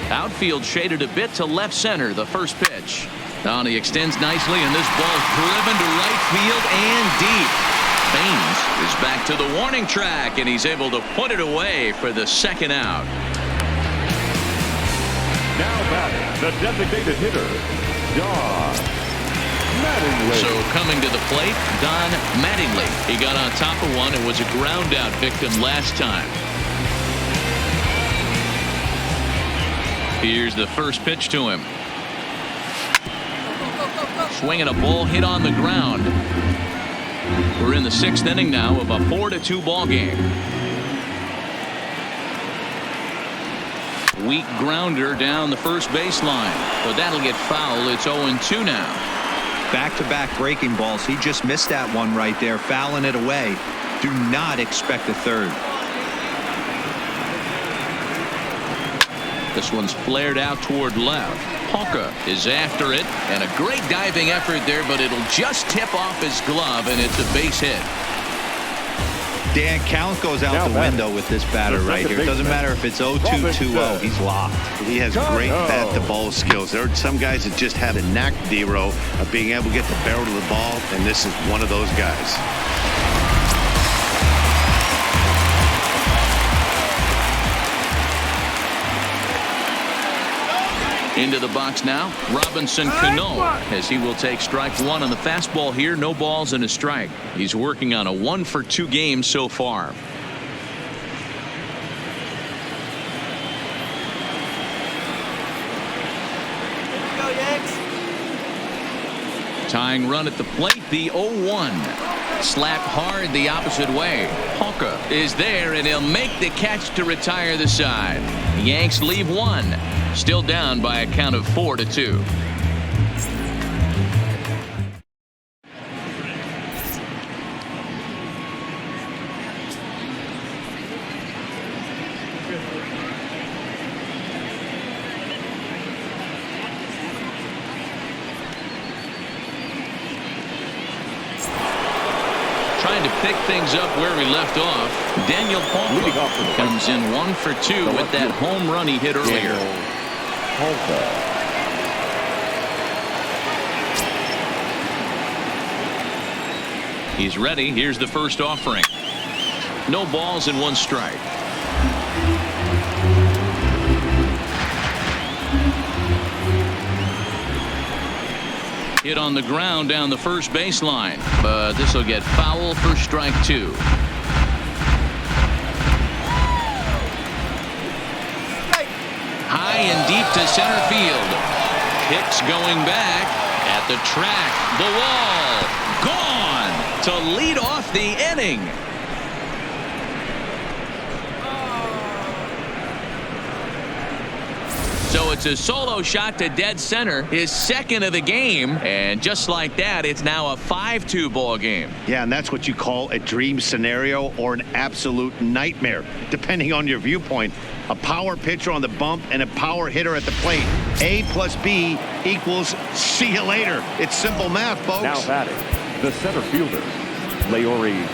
Outfield shaded a bit to left center, the first pitch. Now he extends nicely, and this ball driven to right field and deep. Baines is back to the warning track, and he's able to put it away for the second out. Now batting, the designated hitter, Don Mattingly. So coming to the plate, Don Mattingly. He got on top of one and was a ground out victim last time. Here's the first pitch to him. Swinging a ball hit on the ground. We're in the 6th inning now of a 4-2 ball game. Weak grounder down the first baseline, but that'll get foul. It's 0-2 now. Back-to-back breaking balls. He just missed that one right there, fouling it away. Do not expect a third. This one's flared out toward left. Hawker is after it, and a great diving effort there, but it'll just tip off his glove, and it's a base hit. Dan, count goes out the window with this batter right here. It doesn't matter if it's 0-2, 2-0. He's locked. He has great bat-to-ball skills. There are some guys that just have a knack, Dero, of being able to get the barrel of the ball, and this is one of those guys. Into the box now, Robinson Cano, as he will take strike one on the fastball here. No balls and a strike. He's working on a 1-for-2 game so far. Go, Yanks. Tying run at the plate, the 0-1. Slap hard the opposite way. Hawker is there, and he'll make the catch to retire the side. The Yanks leave one. Still down by a count of 4-2. Trying to pick things up where we left off. Daniel Palma comes in 1-for-2 with that home run he hit earlier. He's ready. Here's the first offering. No balls and 1 strike. Hit on the ground down the first baseline, but this will get foul for strike 2. High and deep to center field. Hicks going back at the track. The wall. Gone to lead off the inning. So it's a solo shot to dead center, his second of the game, and just like that, it's now a 5-2 ball game. Yeah, and that's what you call a dream scenario or an absolute nightmare, depending on your viewpoint. A power pitcher on the bump and a power hitter at the plate. A plus B equals see you later. It's simple math, folks. Now batting, the center fielder, Leori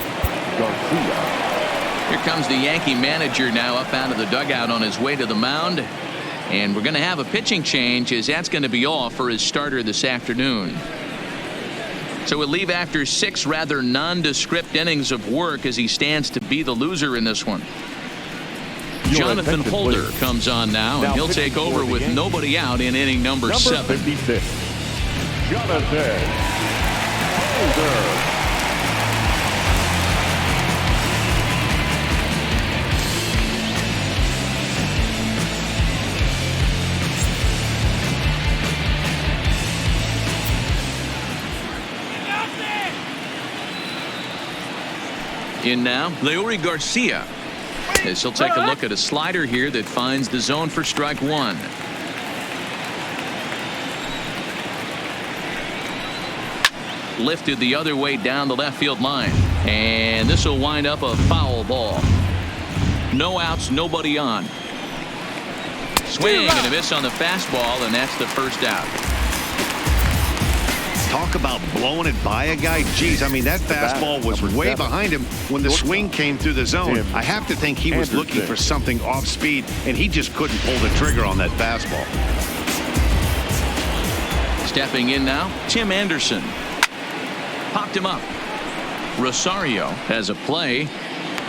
Garcia. Here comes the Yankee manager now up out of the dugout on his way to the mound. And we're going to have a pitching change, as that's going to be all for his starter this afternoon. So we'll leave after 6 rather nondescript innings of work as he stands to be the loser in this one. Jonathan Holder comes on now, and he'll take over with nobody out in inning number 7. 56, Jonathan Holder. In now, Leury Garcia. As he'll take a look at a slider here that finds the zone for strike 1. Lifted the other way down the left field line. And this will wind up a foul ball. No outs, nobody on. Swing and a miss on the fastball, and that's the first out. Talk about blowing it by a guy. Geez, I mean, that fastball was way behind him when the swing came through the zone. I have to think he was looking for something off speed, and he just couldn't pull the trigger on that fastball. Stepping in now, Tim Anderson. Popped him up. Rosario has a play,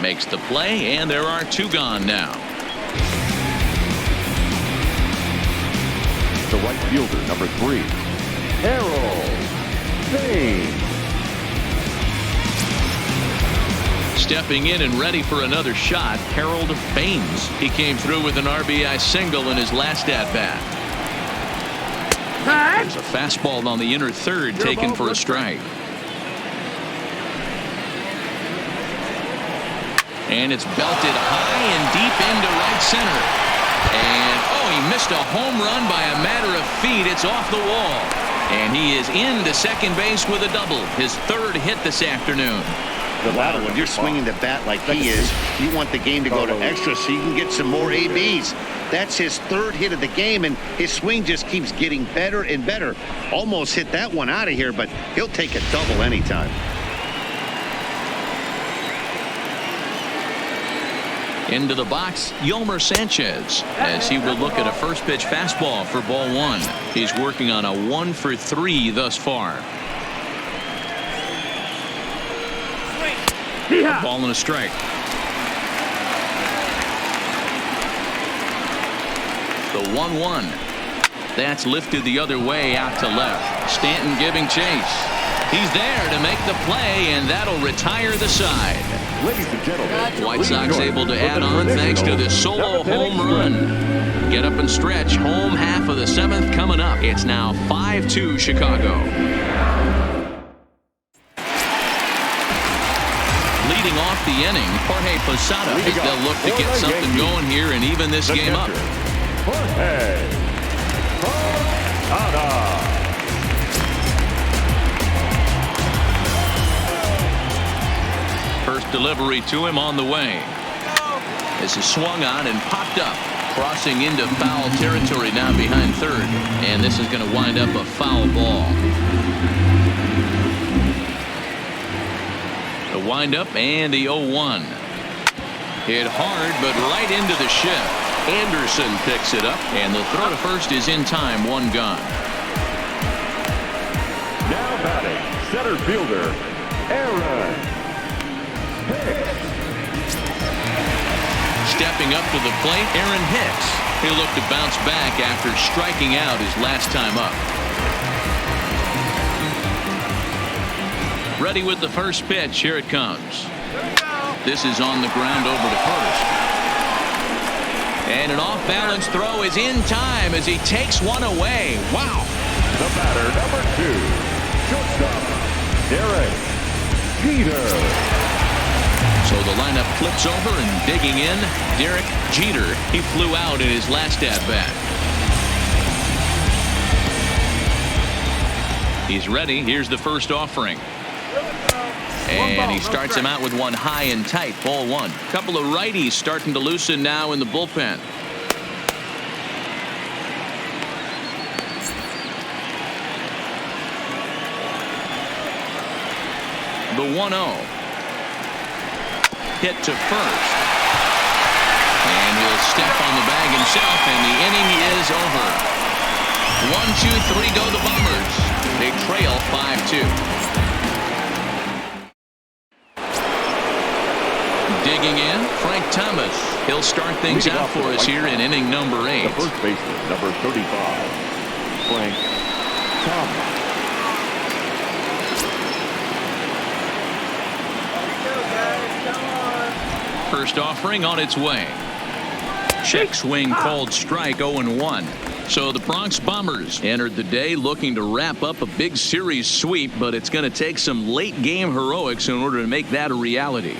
makes the play, and there are 2 gone now. The right fielder, number 3, Harold Baines. Stepping in and ready for another shot, Harold Baines. He came through with an RBI single in his last at-bat. There's a fastball on the inner third taken for a strike. And it's belted high and deep into right center. And, oh, he missed a home run by a matter of feet. It's off the wall. And he is into second base with a double. His 3rd hit this afternoon. Wow, when you're swinging the bat like he is, you want the game to go to extra so you can get some more ABs. That's his 3rd hit of the game, and his swing just keeps getting better and better. Almost hit that one out of here, but he'll take a double anytime. Into the box, Yolmer Sanchez, as he will look at a first pitch fastball for ball 1. He's working on a 1 for 3 thus far. A ball and a strike. The 1-1. That's lifted the other way out to left. Stanton giving chase. He's there to make the play, and that'll retire the side. Ladies and gentlemen, White Sox able to add on thanks to this solo home run. Get up and stretch. Home half of the 7th coming up. It's now 5-2 Chicago. Leading off the inning, Jorge Posada as they'll look to get something going here and even this game up. Jorge Posada. First delivery to him on the way. This is swung on and popped up. Crossing into foul territory now behind 3rd. And this is going to wind up a foul ball. The windup and the 0-1. Hit hard, but right into the shift. Anderson picks it up, and the throw to first is in time. 1 gone. Now batting, center fielder, Aaron. Stepping up to the plate, Aaron Hicks. He'll look to bounce back after striking out his last time up. Ready with the first pitch. Here it comes. This is on the ground over to first. And an off-balance throw is in time as he takes one away. Wow. The batter, number 2, shortstop, Derek Jeter. So the lineup flips over and digging in, Derek Jeter. He flew out in his last at-bat. He's ready. Here's the first offering. And he starts him out with one high and tight. Ball 1. Couple of righties starting to loosen now in the bullpen. The 1-0. Hit to first. And he'll step on the bag himself, and the inning is over. 1, 2, 3 go the Bombers. They trail 5-2. He'll start things out for us here in inning number 8. The first baseman, number 35, Frank Thomas. First offering on its way. Check swing called strike, 0-1. So the Bronx Bombers entered the day looking to wrap up a big series sweep, but it's going to take some late game heroics in order to make that a reality.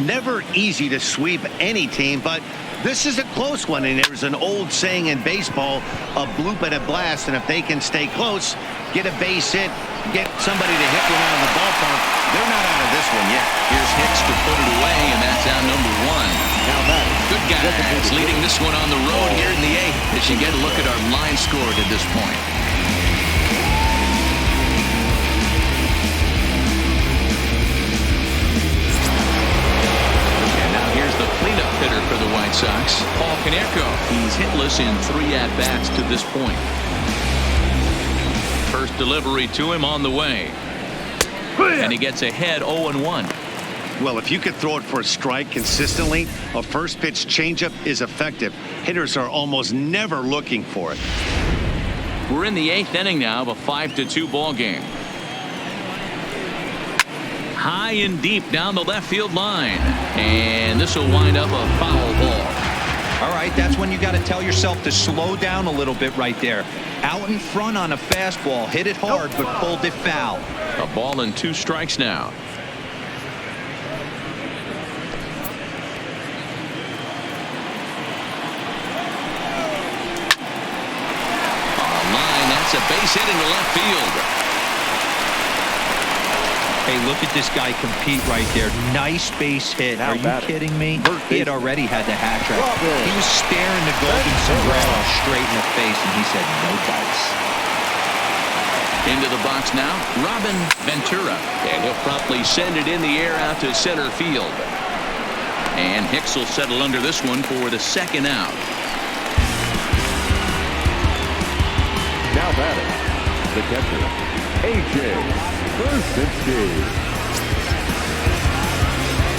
Never easy to sweep any team, but this is a close one, and there's an old saying in baseball, a bloop and a blast, and if they can stay close, get a base hit, get somebody to hit one out of the ballpark, they're not out of this one yet. Here's Hicks to put it away, and that's out number 1. Now that Good guys leading this one on the road here in the 8th as you get a look at our line scored at this point. The cleanup hitter for the White Sox, Paul Konerko. He's hitless in 3 at-bats to this point. First delivery to him on the way. And he gets ahead 0-1. Well, if you could throw it for a strike consistently, a first pitch changeup is effective. Hitters are almost never looking for it. We're in the 8th inning now of a 5-2 ball game. High and deep down the left field line, and this will wind up a foul ball. All right, that's when you got to tell yourself to slow down a little bit right there. Out in front on a fastball, hit it hard, but pulled it foul. A ball and 2 strikes now. On a line, that's a base hit into left field. Hey, look at this guy compete right there. Nice base hit. Are you kidding me? He had already had the hat trick. He was staring the golden sombrero straight in the face, and he said, no dice. Into the box now, Robin Ventura. And he'll promptly send it in the air out to center field. And Hicks will settle under this one for the 2nd out. now batting, the catcher, A.J.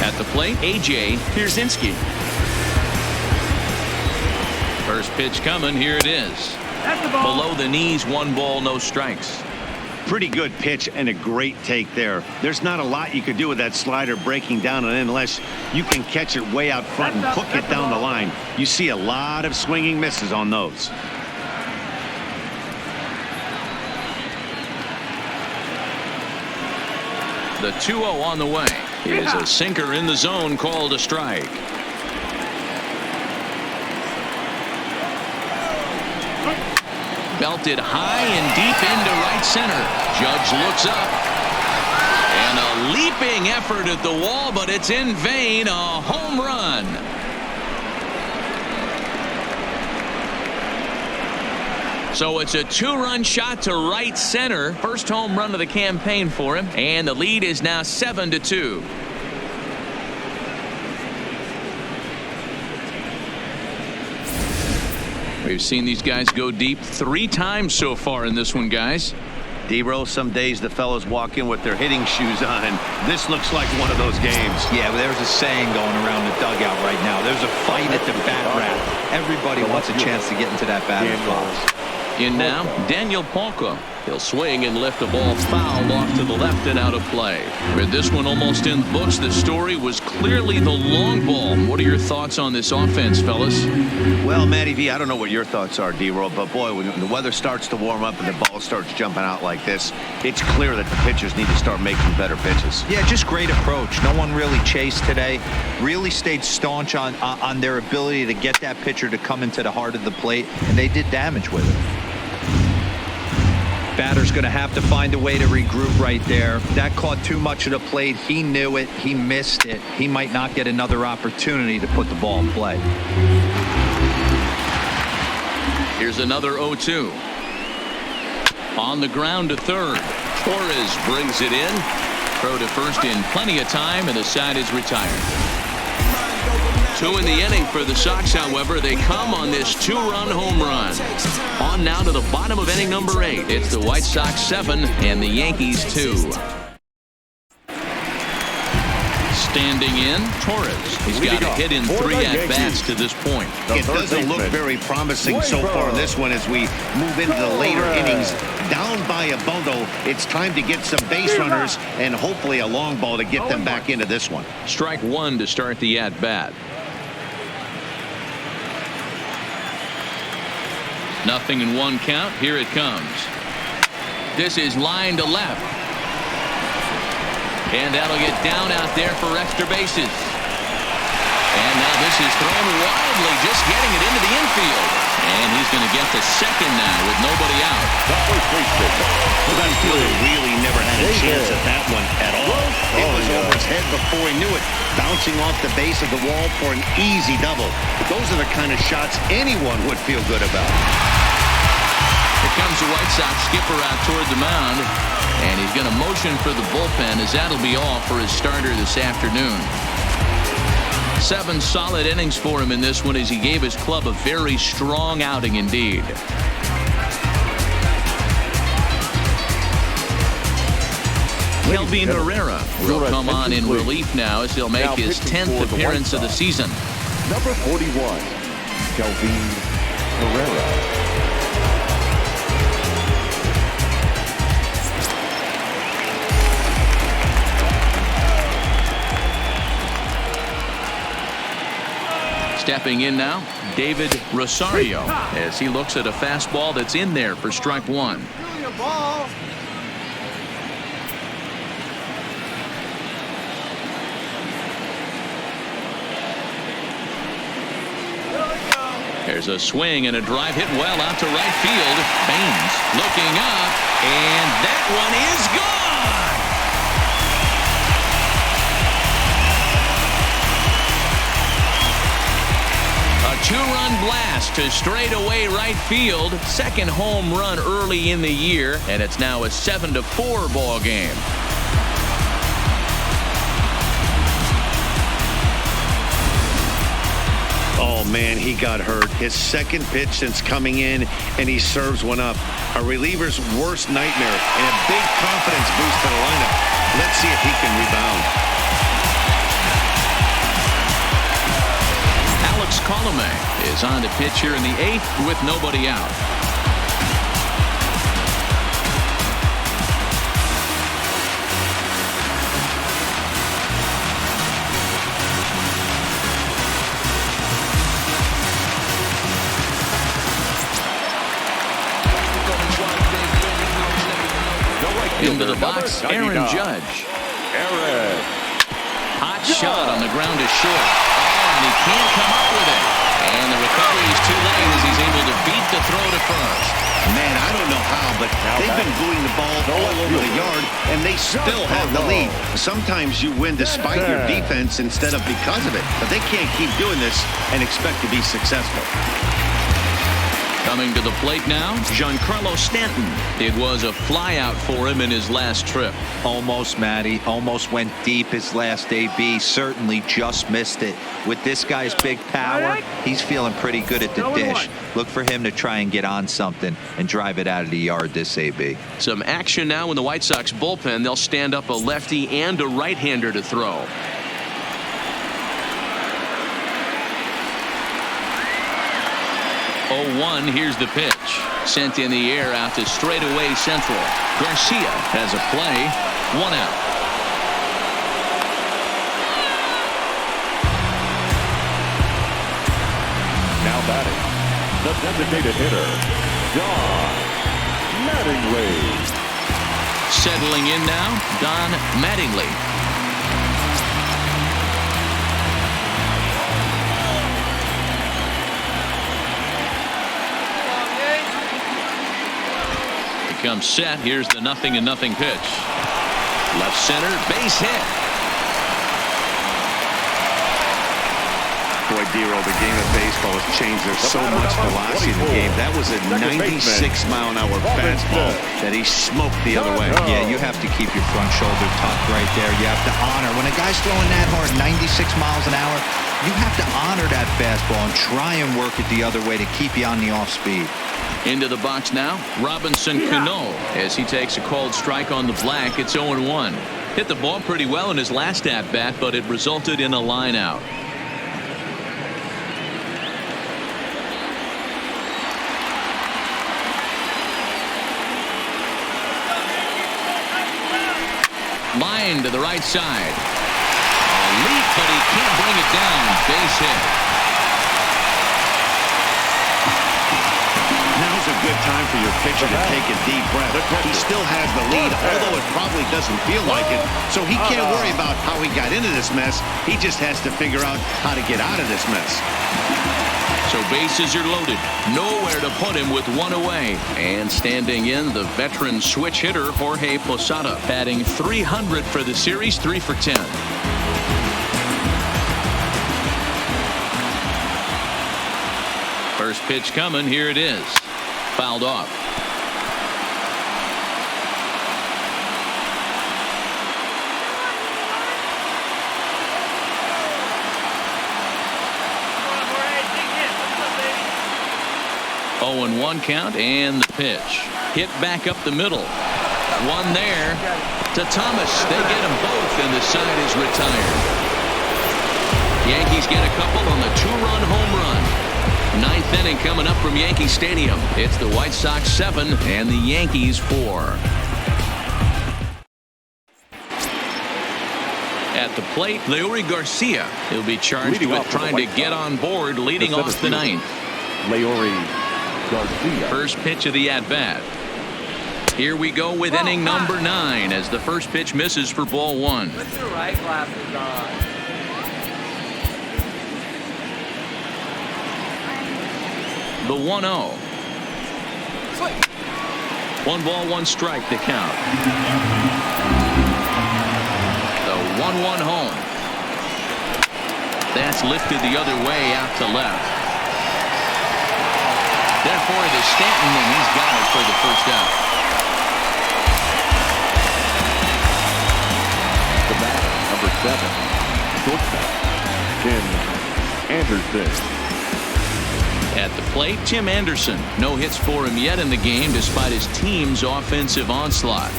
At the plate, A.J. Pierzynski. First pitch coming. Here it is. Below the knees, 1 ball, no strikes. Pretty good pitch and a great take there. There's not a lot you could do with that slider breaking down and in unless you can catch it way out front and hook it down the line. You see a lot of swinging misses on those. The 2-0 on the way. Is a sinker in the zone called a strike. Belted high and deep into right center. Judge looks up. And a leaping effort at the wall, but it's in vain. A home run. So it's a 2-run shot to right center. First home run of the campaign for him. And the lead is now 7-2. We've seen these guys go deep 3 times so far in this one, guys. D-Row, some days the fellas walk in with their hitting shoes on, and this looks like one of those games. Yeah, but there's a saying going around the dugout right now. There's a fight at the bat rack. Everybody wants a chance to get into that batter's box. In now, Daniel Palka. He'll swing and lift a ball foul off to the left and out of play. With this one almost in the books, the story was clearly the long ball. What are your thoughts on this offense, fellas? Well, Matty V, I don't know what your thoughts are, D-Row, but boy, when the weather starts to warm up and the ball starts jumping out like this, it's clear that the pitchers need to start making better pitches. Yeah, just great approach. No one really chased today. Really stayed staunch on their ability to get that pitcher to come into the heart of the plate, and they did damage with it. Batter's going to have to find a way to regroup right there. That caught too much of the plate. He knew it. He missed it. He might not get another opportunity to put the ball in play. Here's another 0-2. On the ground to third. Torres brings it in. Throw to first in plenty of time, and the side is retired. 2 in the inning for the Sox, however. They come on this 2-run home run. On now to the bottom of inning number 8. It's the White Sox 7 and the Yankees 2. Standing in, Torres. He's got a hit in 3 at-bats to this point. It doesn't look very promising so far in this one as we move into the later innings. Down by a bundle, it's time to get some base runners and hopefully a long ball to get them back into this one. Strike 1 to start the at-bat. Nothing in 1 count. Here it comes. This is line to left. And that'll get down out there for extra bases. And now this is thrown wildly, just getting it into the infield. And he's going to get to second now with nobody out. That fielder really never had a chance at that one at all. It was over his head before he knew it, bouncing off the base of the wall for an easy double. Those are the kind of shots anyone would feel good about. Here comes the White Sox skipper out toward the mound. And he's going to motion for the bullpen, as that'll be all for his starter this afternoon. 7 solid innings for him in this one as he gave his club a very strong outing indeed. Kelvin Herrera will come on in relief now as he'll make his 10th appearance of the season. Number 41, Kelvin Herrera. Stepping in now, David Rosario, as he looks at a fastball that's in there for strike 1. There's a swing and a drive hit well out to right field. Baines looking up, and that one is gone. A 2-run blast to straightaway right field. Second home run early in the year, and it's now a 7-4 ball game. Oh, man, he got hurt. His second pitch since coming in, and he serves one up. A reliever's worst nightmare, and a big confidence boost to the lineup. Let's see if he can rebound. Alex Colomé is on to pitch here in the 8th with nobody out. Into the box, Aaron Judge. Hot shot on the ground is short. And he can't come up with it. And the recovery is too late as he's able to beat the throw to first. Man, I don't know how, but they've been booing the ball all over the yard, and they still have the lead. Sometimes you win despite your defense instead of because of it, but they can't keep doing this and expect to be successful. Coming to the plate now, Giancarlo Stanton. It was a flyout for him in his last trip. Almost, Matty. Almost went deep his last AB. Certainly just missed it. With this guy's big power, he's feeling pretty good at the dish. Look for him to try and get on something and drive it out of the yard this AB. Some action now in the White Sox bullpen. They'll stand up a lefty and a right-hander to throw. 0-1, here's the pitch. Sent in the air out to straightaway central. Garcia has a play. 1 out. Now batting, the designated hitter, Don Mattingly. Settling in now, Don Mattingly. Comes set. Here's the 0-0 pitch. Left center, base hit. Boy, Dero, the game of baseball has changed. There's so much velocity in the game. That was a 96-mile-an-hour fastball that he smoked the other way. Yeah, you have to keep your front shoulder tucked right there. You have to honor. When a guy's throwing that hard, 96 miles an hour, you have to honor that fastball and try and work it the other way to keep you on the off speed. Into the box now, Robinson Cano, as he takes a called strike on the black. It's 0-1. Hit the ball pretty well in his last at bat, but it resulted in a line out. Line to the right side. A leap, but he can't bring it down. Base hit. Now's a good time for your pitcher to take a deep breath. He still has the lead, although it probably doesn't feel like it. So he can't worry about how he got into this mess. He just has to figure out how to get out of this mess. So bases are loaded. Nowhere to put him with one away. And standing in, the veteran switch hitter, Jorge Posada. Batting .300 for the series, 3 for 10. First pitch coming. Here it is. Fouled off. Oh, and 1 count, and the pitch. Hit back up the middle. One there to Thomas. They get them both, and the side is retired. Yankees get a couple on the 2-run home run. 9th inning coming up from Yankee Stadium. It's the White Sox 7 and the Yankees 4. At the plate, Leury Garcia. He'll be charged with trying to get on board, leading off the 9th. Leury Garcia. First pitch of the at-bat. Here we go with inning number 9 as the first pitch misses for ball 1. Put your right glasses on. The 1-0. 1 ball, 1 strike to count. The 1-1 home. That's lifted the other way out to left. Therefore, it is Stanton, and he's got it for the first out. The batter, number 7, shortstop, Tim Anderson. At the plate, Tim Anderson. No hits for him yet in the game, despite his team's offensive onslaught.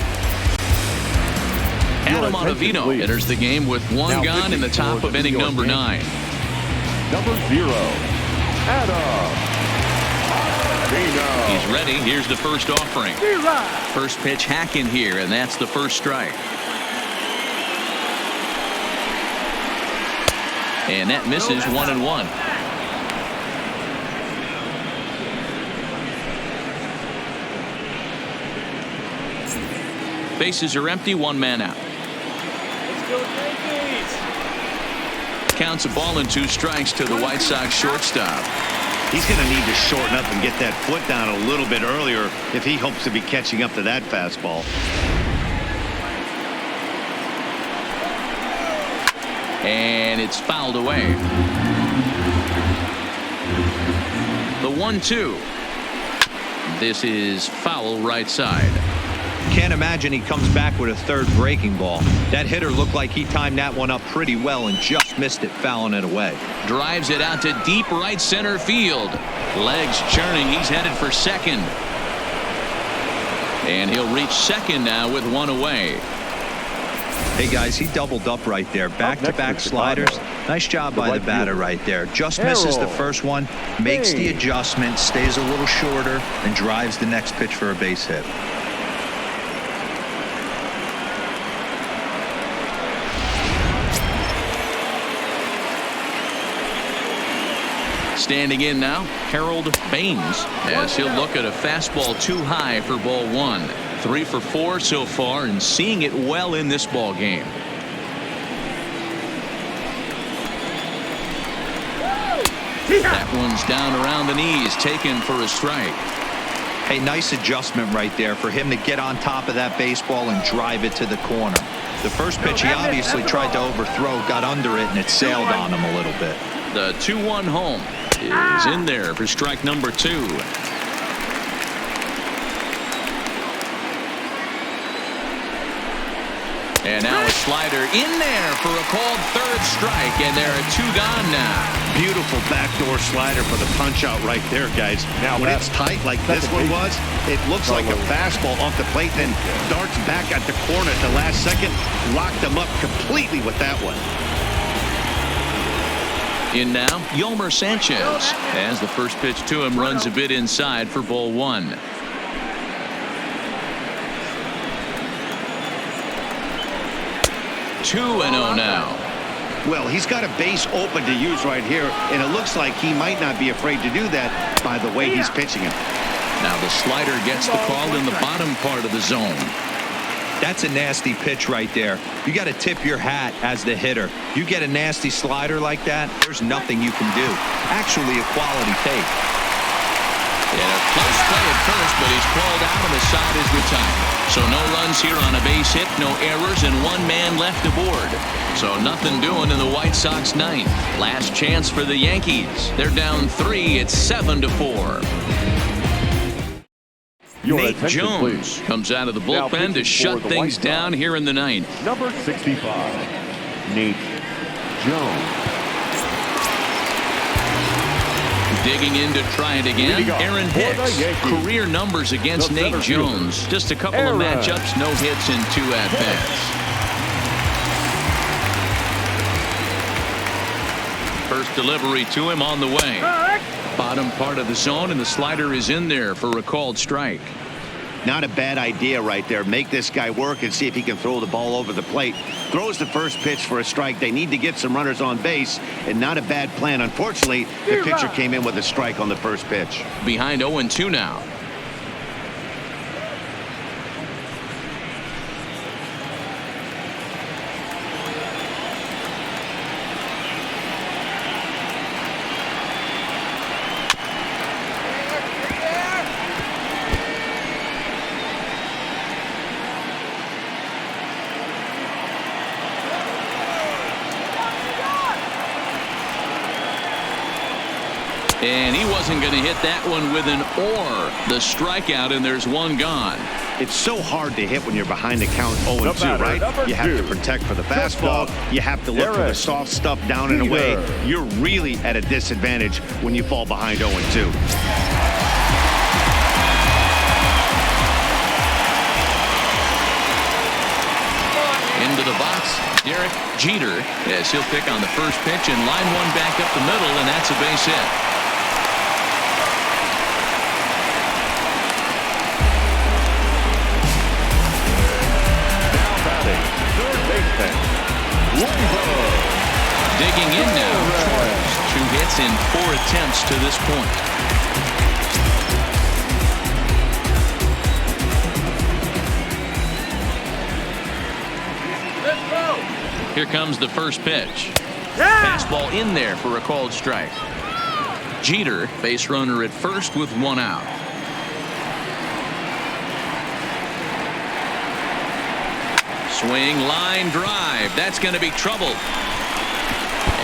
Adam Ottavino enters the game with 1 gone in the top of inning number 9. Number 0, Adam. He's ready. Here's the first offering. First pitch hacking here, and that's the first strike. And that misses 1-1. Bases are empty, 1 man out. Let's go Yankees. Counts a ball and 2 strikes to the White Sox shortstop. He's going to need to shorten up and get that foot down a little bit earlier if he hopes to be catching up to that fastball. And it's fouled away. The 1-2. This is foul right side. Can't imagine he comes back with a third breaking ball. That hitter looked like he timed that one up pretty well and just missed it, fouling it away. Drives it out to deep right center field. Legs churning. He's headed for second. And he'll reach second now with 1 away. Hey guys, he doubled up right there. Back-to-back sliders. Nice job by the batter right there. Just misses the first one, makes the adjustment, stays a little shorter, and drives the next pitch for a base hit. Standing in now, Harold Baines, as he'll look at a fastball too high for ball 1. 3 for 4 so far, and seeing it well in this ball game. That one's down around the knees, taken for a strike. Hey, nice adjustment right there for him to get on top of that baseball and drive it to the corner. The first pitch he obviously tried to overthrow, got under it, and it sailed on him a little bit. The 2-1 home is in there for strike number 2. And now it's slider in there for a called third strike, and there are 2 gone now. Beautiful backdoor slider for the punch out right there, guys. Now when it's tight like this one was, it looks like a fastball off the plate, then darts back at the corner at the last second. Locked him up completely with that one. In now, Yolmer Sanchez, as the first pitch to him runs a bit inside for ball 1. Two and 0 now. Well, he's got a base open to use right here, and it looks like he might not be afraid to do that by the way he's pitching it. Now the slider gets the call in the bottom part of the zone. That's a nasty pitch right there. You got to tip your hat as the hitter. You get a nasty slider like that, there's nothing you can do. Actually, a quality take. And a close play at first, but he's called out and the side is retired. So no runs here on a base hit, no errors, and 1 man left aboard. So nothing doing in the White Sox ninth. Last chance for the Yankees. They're down 3. It's 7-4. Nate Jones comes out of the bullpen to shut things down here in the ninth. Number 65, Nate Jones. Digging in to try it again, Aaron Hicks. Career numbers against Nate Jones. Just a couple of matchups, no hits and 2 at-bats. First delivery to him on the way. Bottom part of the zone, and the slider is in there for a called strike. Not a bad idea right there. Make this guy work and see if he can throw the ball over the plate. Throws the first pitch for a strike. They need to get some runners on base, and not a bad plan. Unfortunately, the pitcher came in with a strike on the first pitch. Behind 0-2 now. And he wasn't going to hit that one with an or. The strikeout, and there's 1 gone. It's so hard to hit when you're behind the count 0-2, right? You have to protect for the fastball. You have to look for the soft stuff down and away. You're really at a disadvantage when you fall behind 0-2. Into the box, Derek Jeter, as he'll pick on the first pitch and line one back up the middle, and that's a base hit. Now batting, third baseman, Digging in now. 2 hits in 4 attempts to this point. Here comes the first pitch. Fastball in there for a called strike. Jeter, base runner at first with 1 out. Swing, line drive. That's going to be trouble.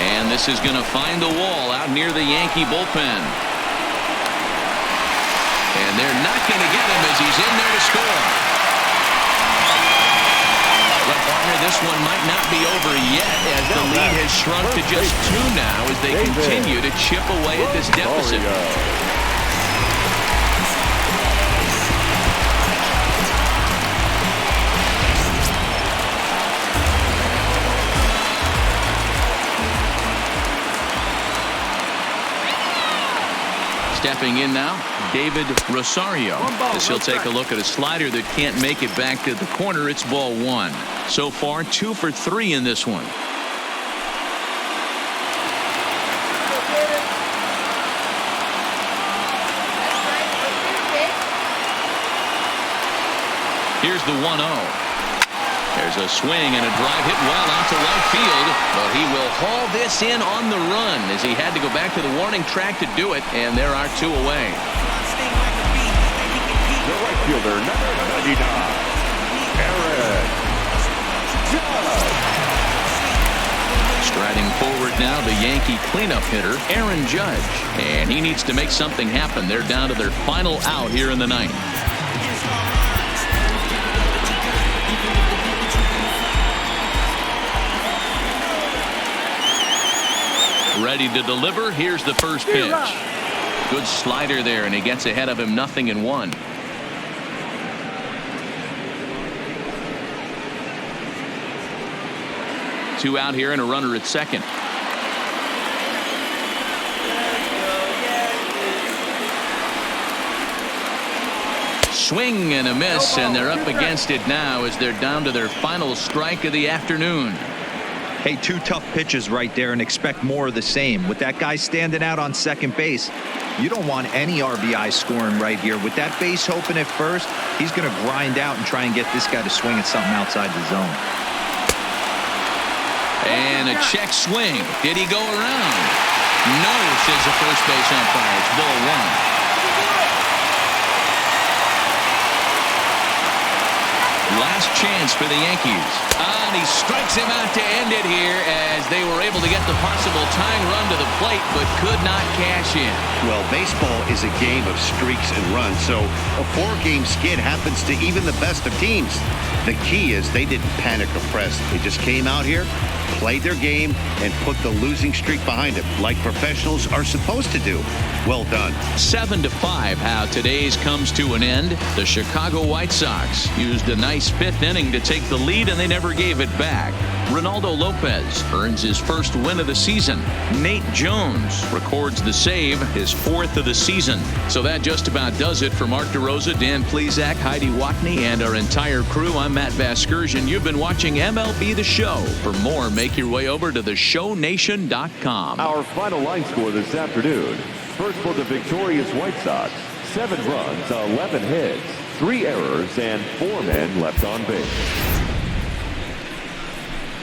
And this is going to find the wall out near the Yankee bullpen. And they're not going to get him as he's in there to score. But partner, this one might not be over yet, as the lead has shrunk to just 2 now as they continue to chip away at this deficit. Stepping in now, David Rosario. As he'll take a look at a slider that can't make it back to the corner. It's ball 1. So far, 2 for 3 in this one. Here's the 1-0. There's a swing and a drive hit well out to right field, but he will haul this in on the run as he had to go back to the warning track to do it, and there are 2 away. The right fielder, number 99, Aaron Judge. Striding forward now, the Yankee cleanup hitter, Aaron Judge, and he needs to make something happen. They're down to their final out here in the ninth. Ready to deliver. Here's the first pitch. Good slider there, and he gets ahead of him 0-1. Two out here and a runner at second. Swing and a miss, and they're up against it now as they're down to their final strike of the afternoon. Hey, two tough pitches right there, and expect more of the same. With that guy standing out on second base, you don't want any RBI scoring right here. With that base open at first, he's going to grind out and try and get this guy to swing at something outside the zone. And a check swing. Did he go around? No, says the first base umpire. It's ball one. Last chance for the Yankees. And he strikes him out to end it here as they were able to get the possible tying run to the plate but could not cash in. Well, baseball is a game of streaks and runs, so a 4-game skid happens to even the best of teams. The key is they didn't panic or press. They just came out here, played their game, and put the losing streak behind them, like professionals are supposed to do. Well done. 7-5 how today's comes to an end. The Chicago White Sox used a nice 5th inning to take the lead, and they never gave it back. Ronaldo Lopez earns his first win of the season. Nate Jones records the save, his 4th of the season. So that just about does it for Mark DeRosa, Dan Plesac, Heidi Watney, and our entire crew. I'm Matt Vasgersian. You've been watching MLB The Show. For more, make your way over to theshownation.com. Our final line score this afternoon. First for the victorious White Sox, 7 runs, 11 hits, 3 errors, and 4 men left on base.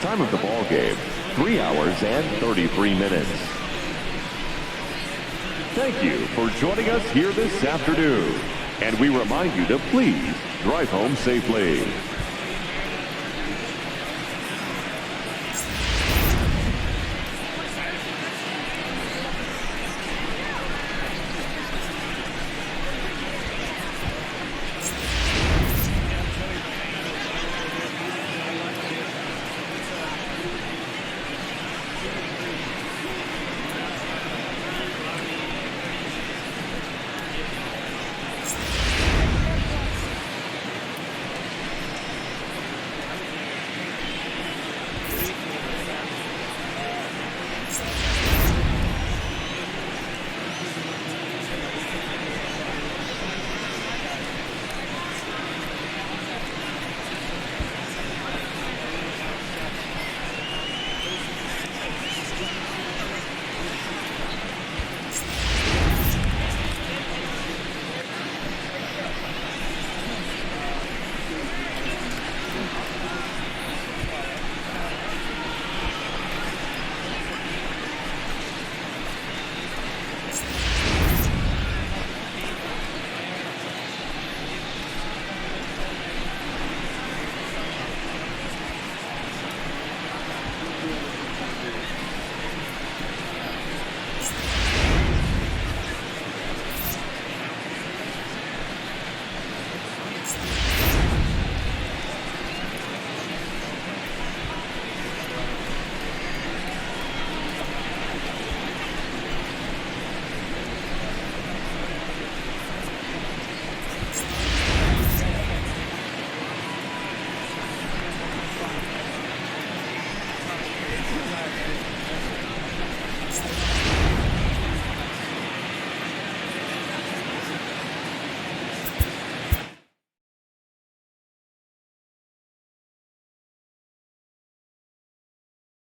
Time of the ball game, 3 hours and 33 minutes. Thank you for joining us here this afternoon. And we remind you to please drive home safely.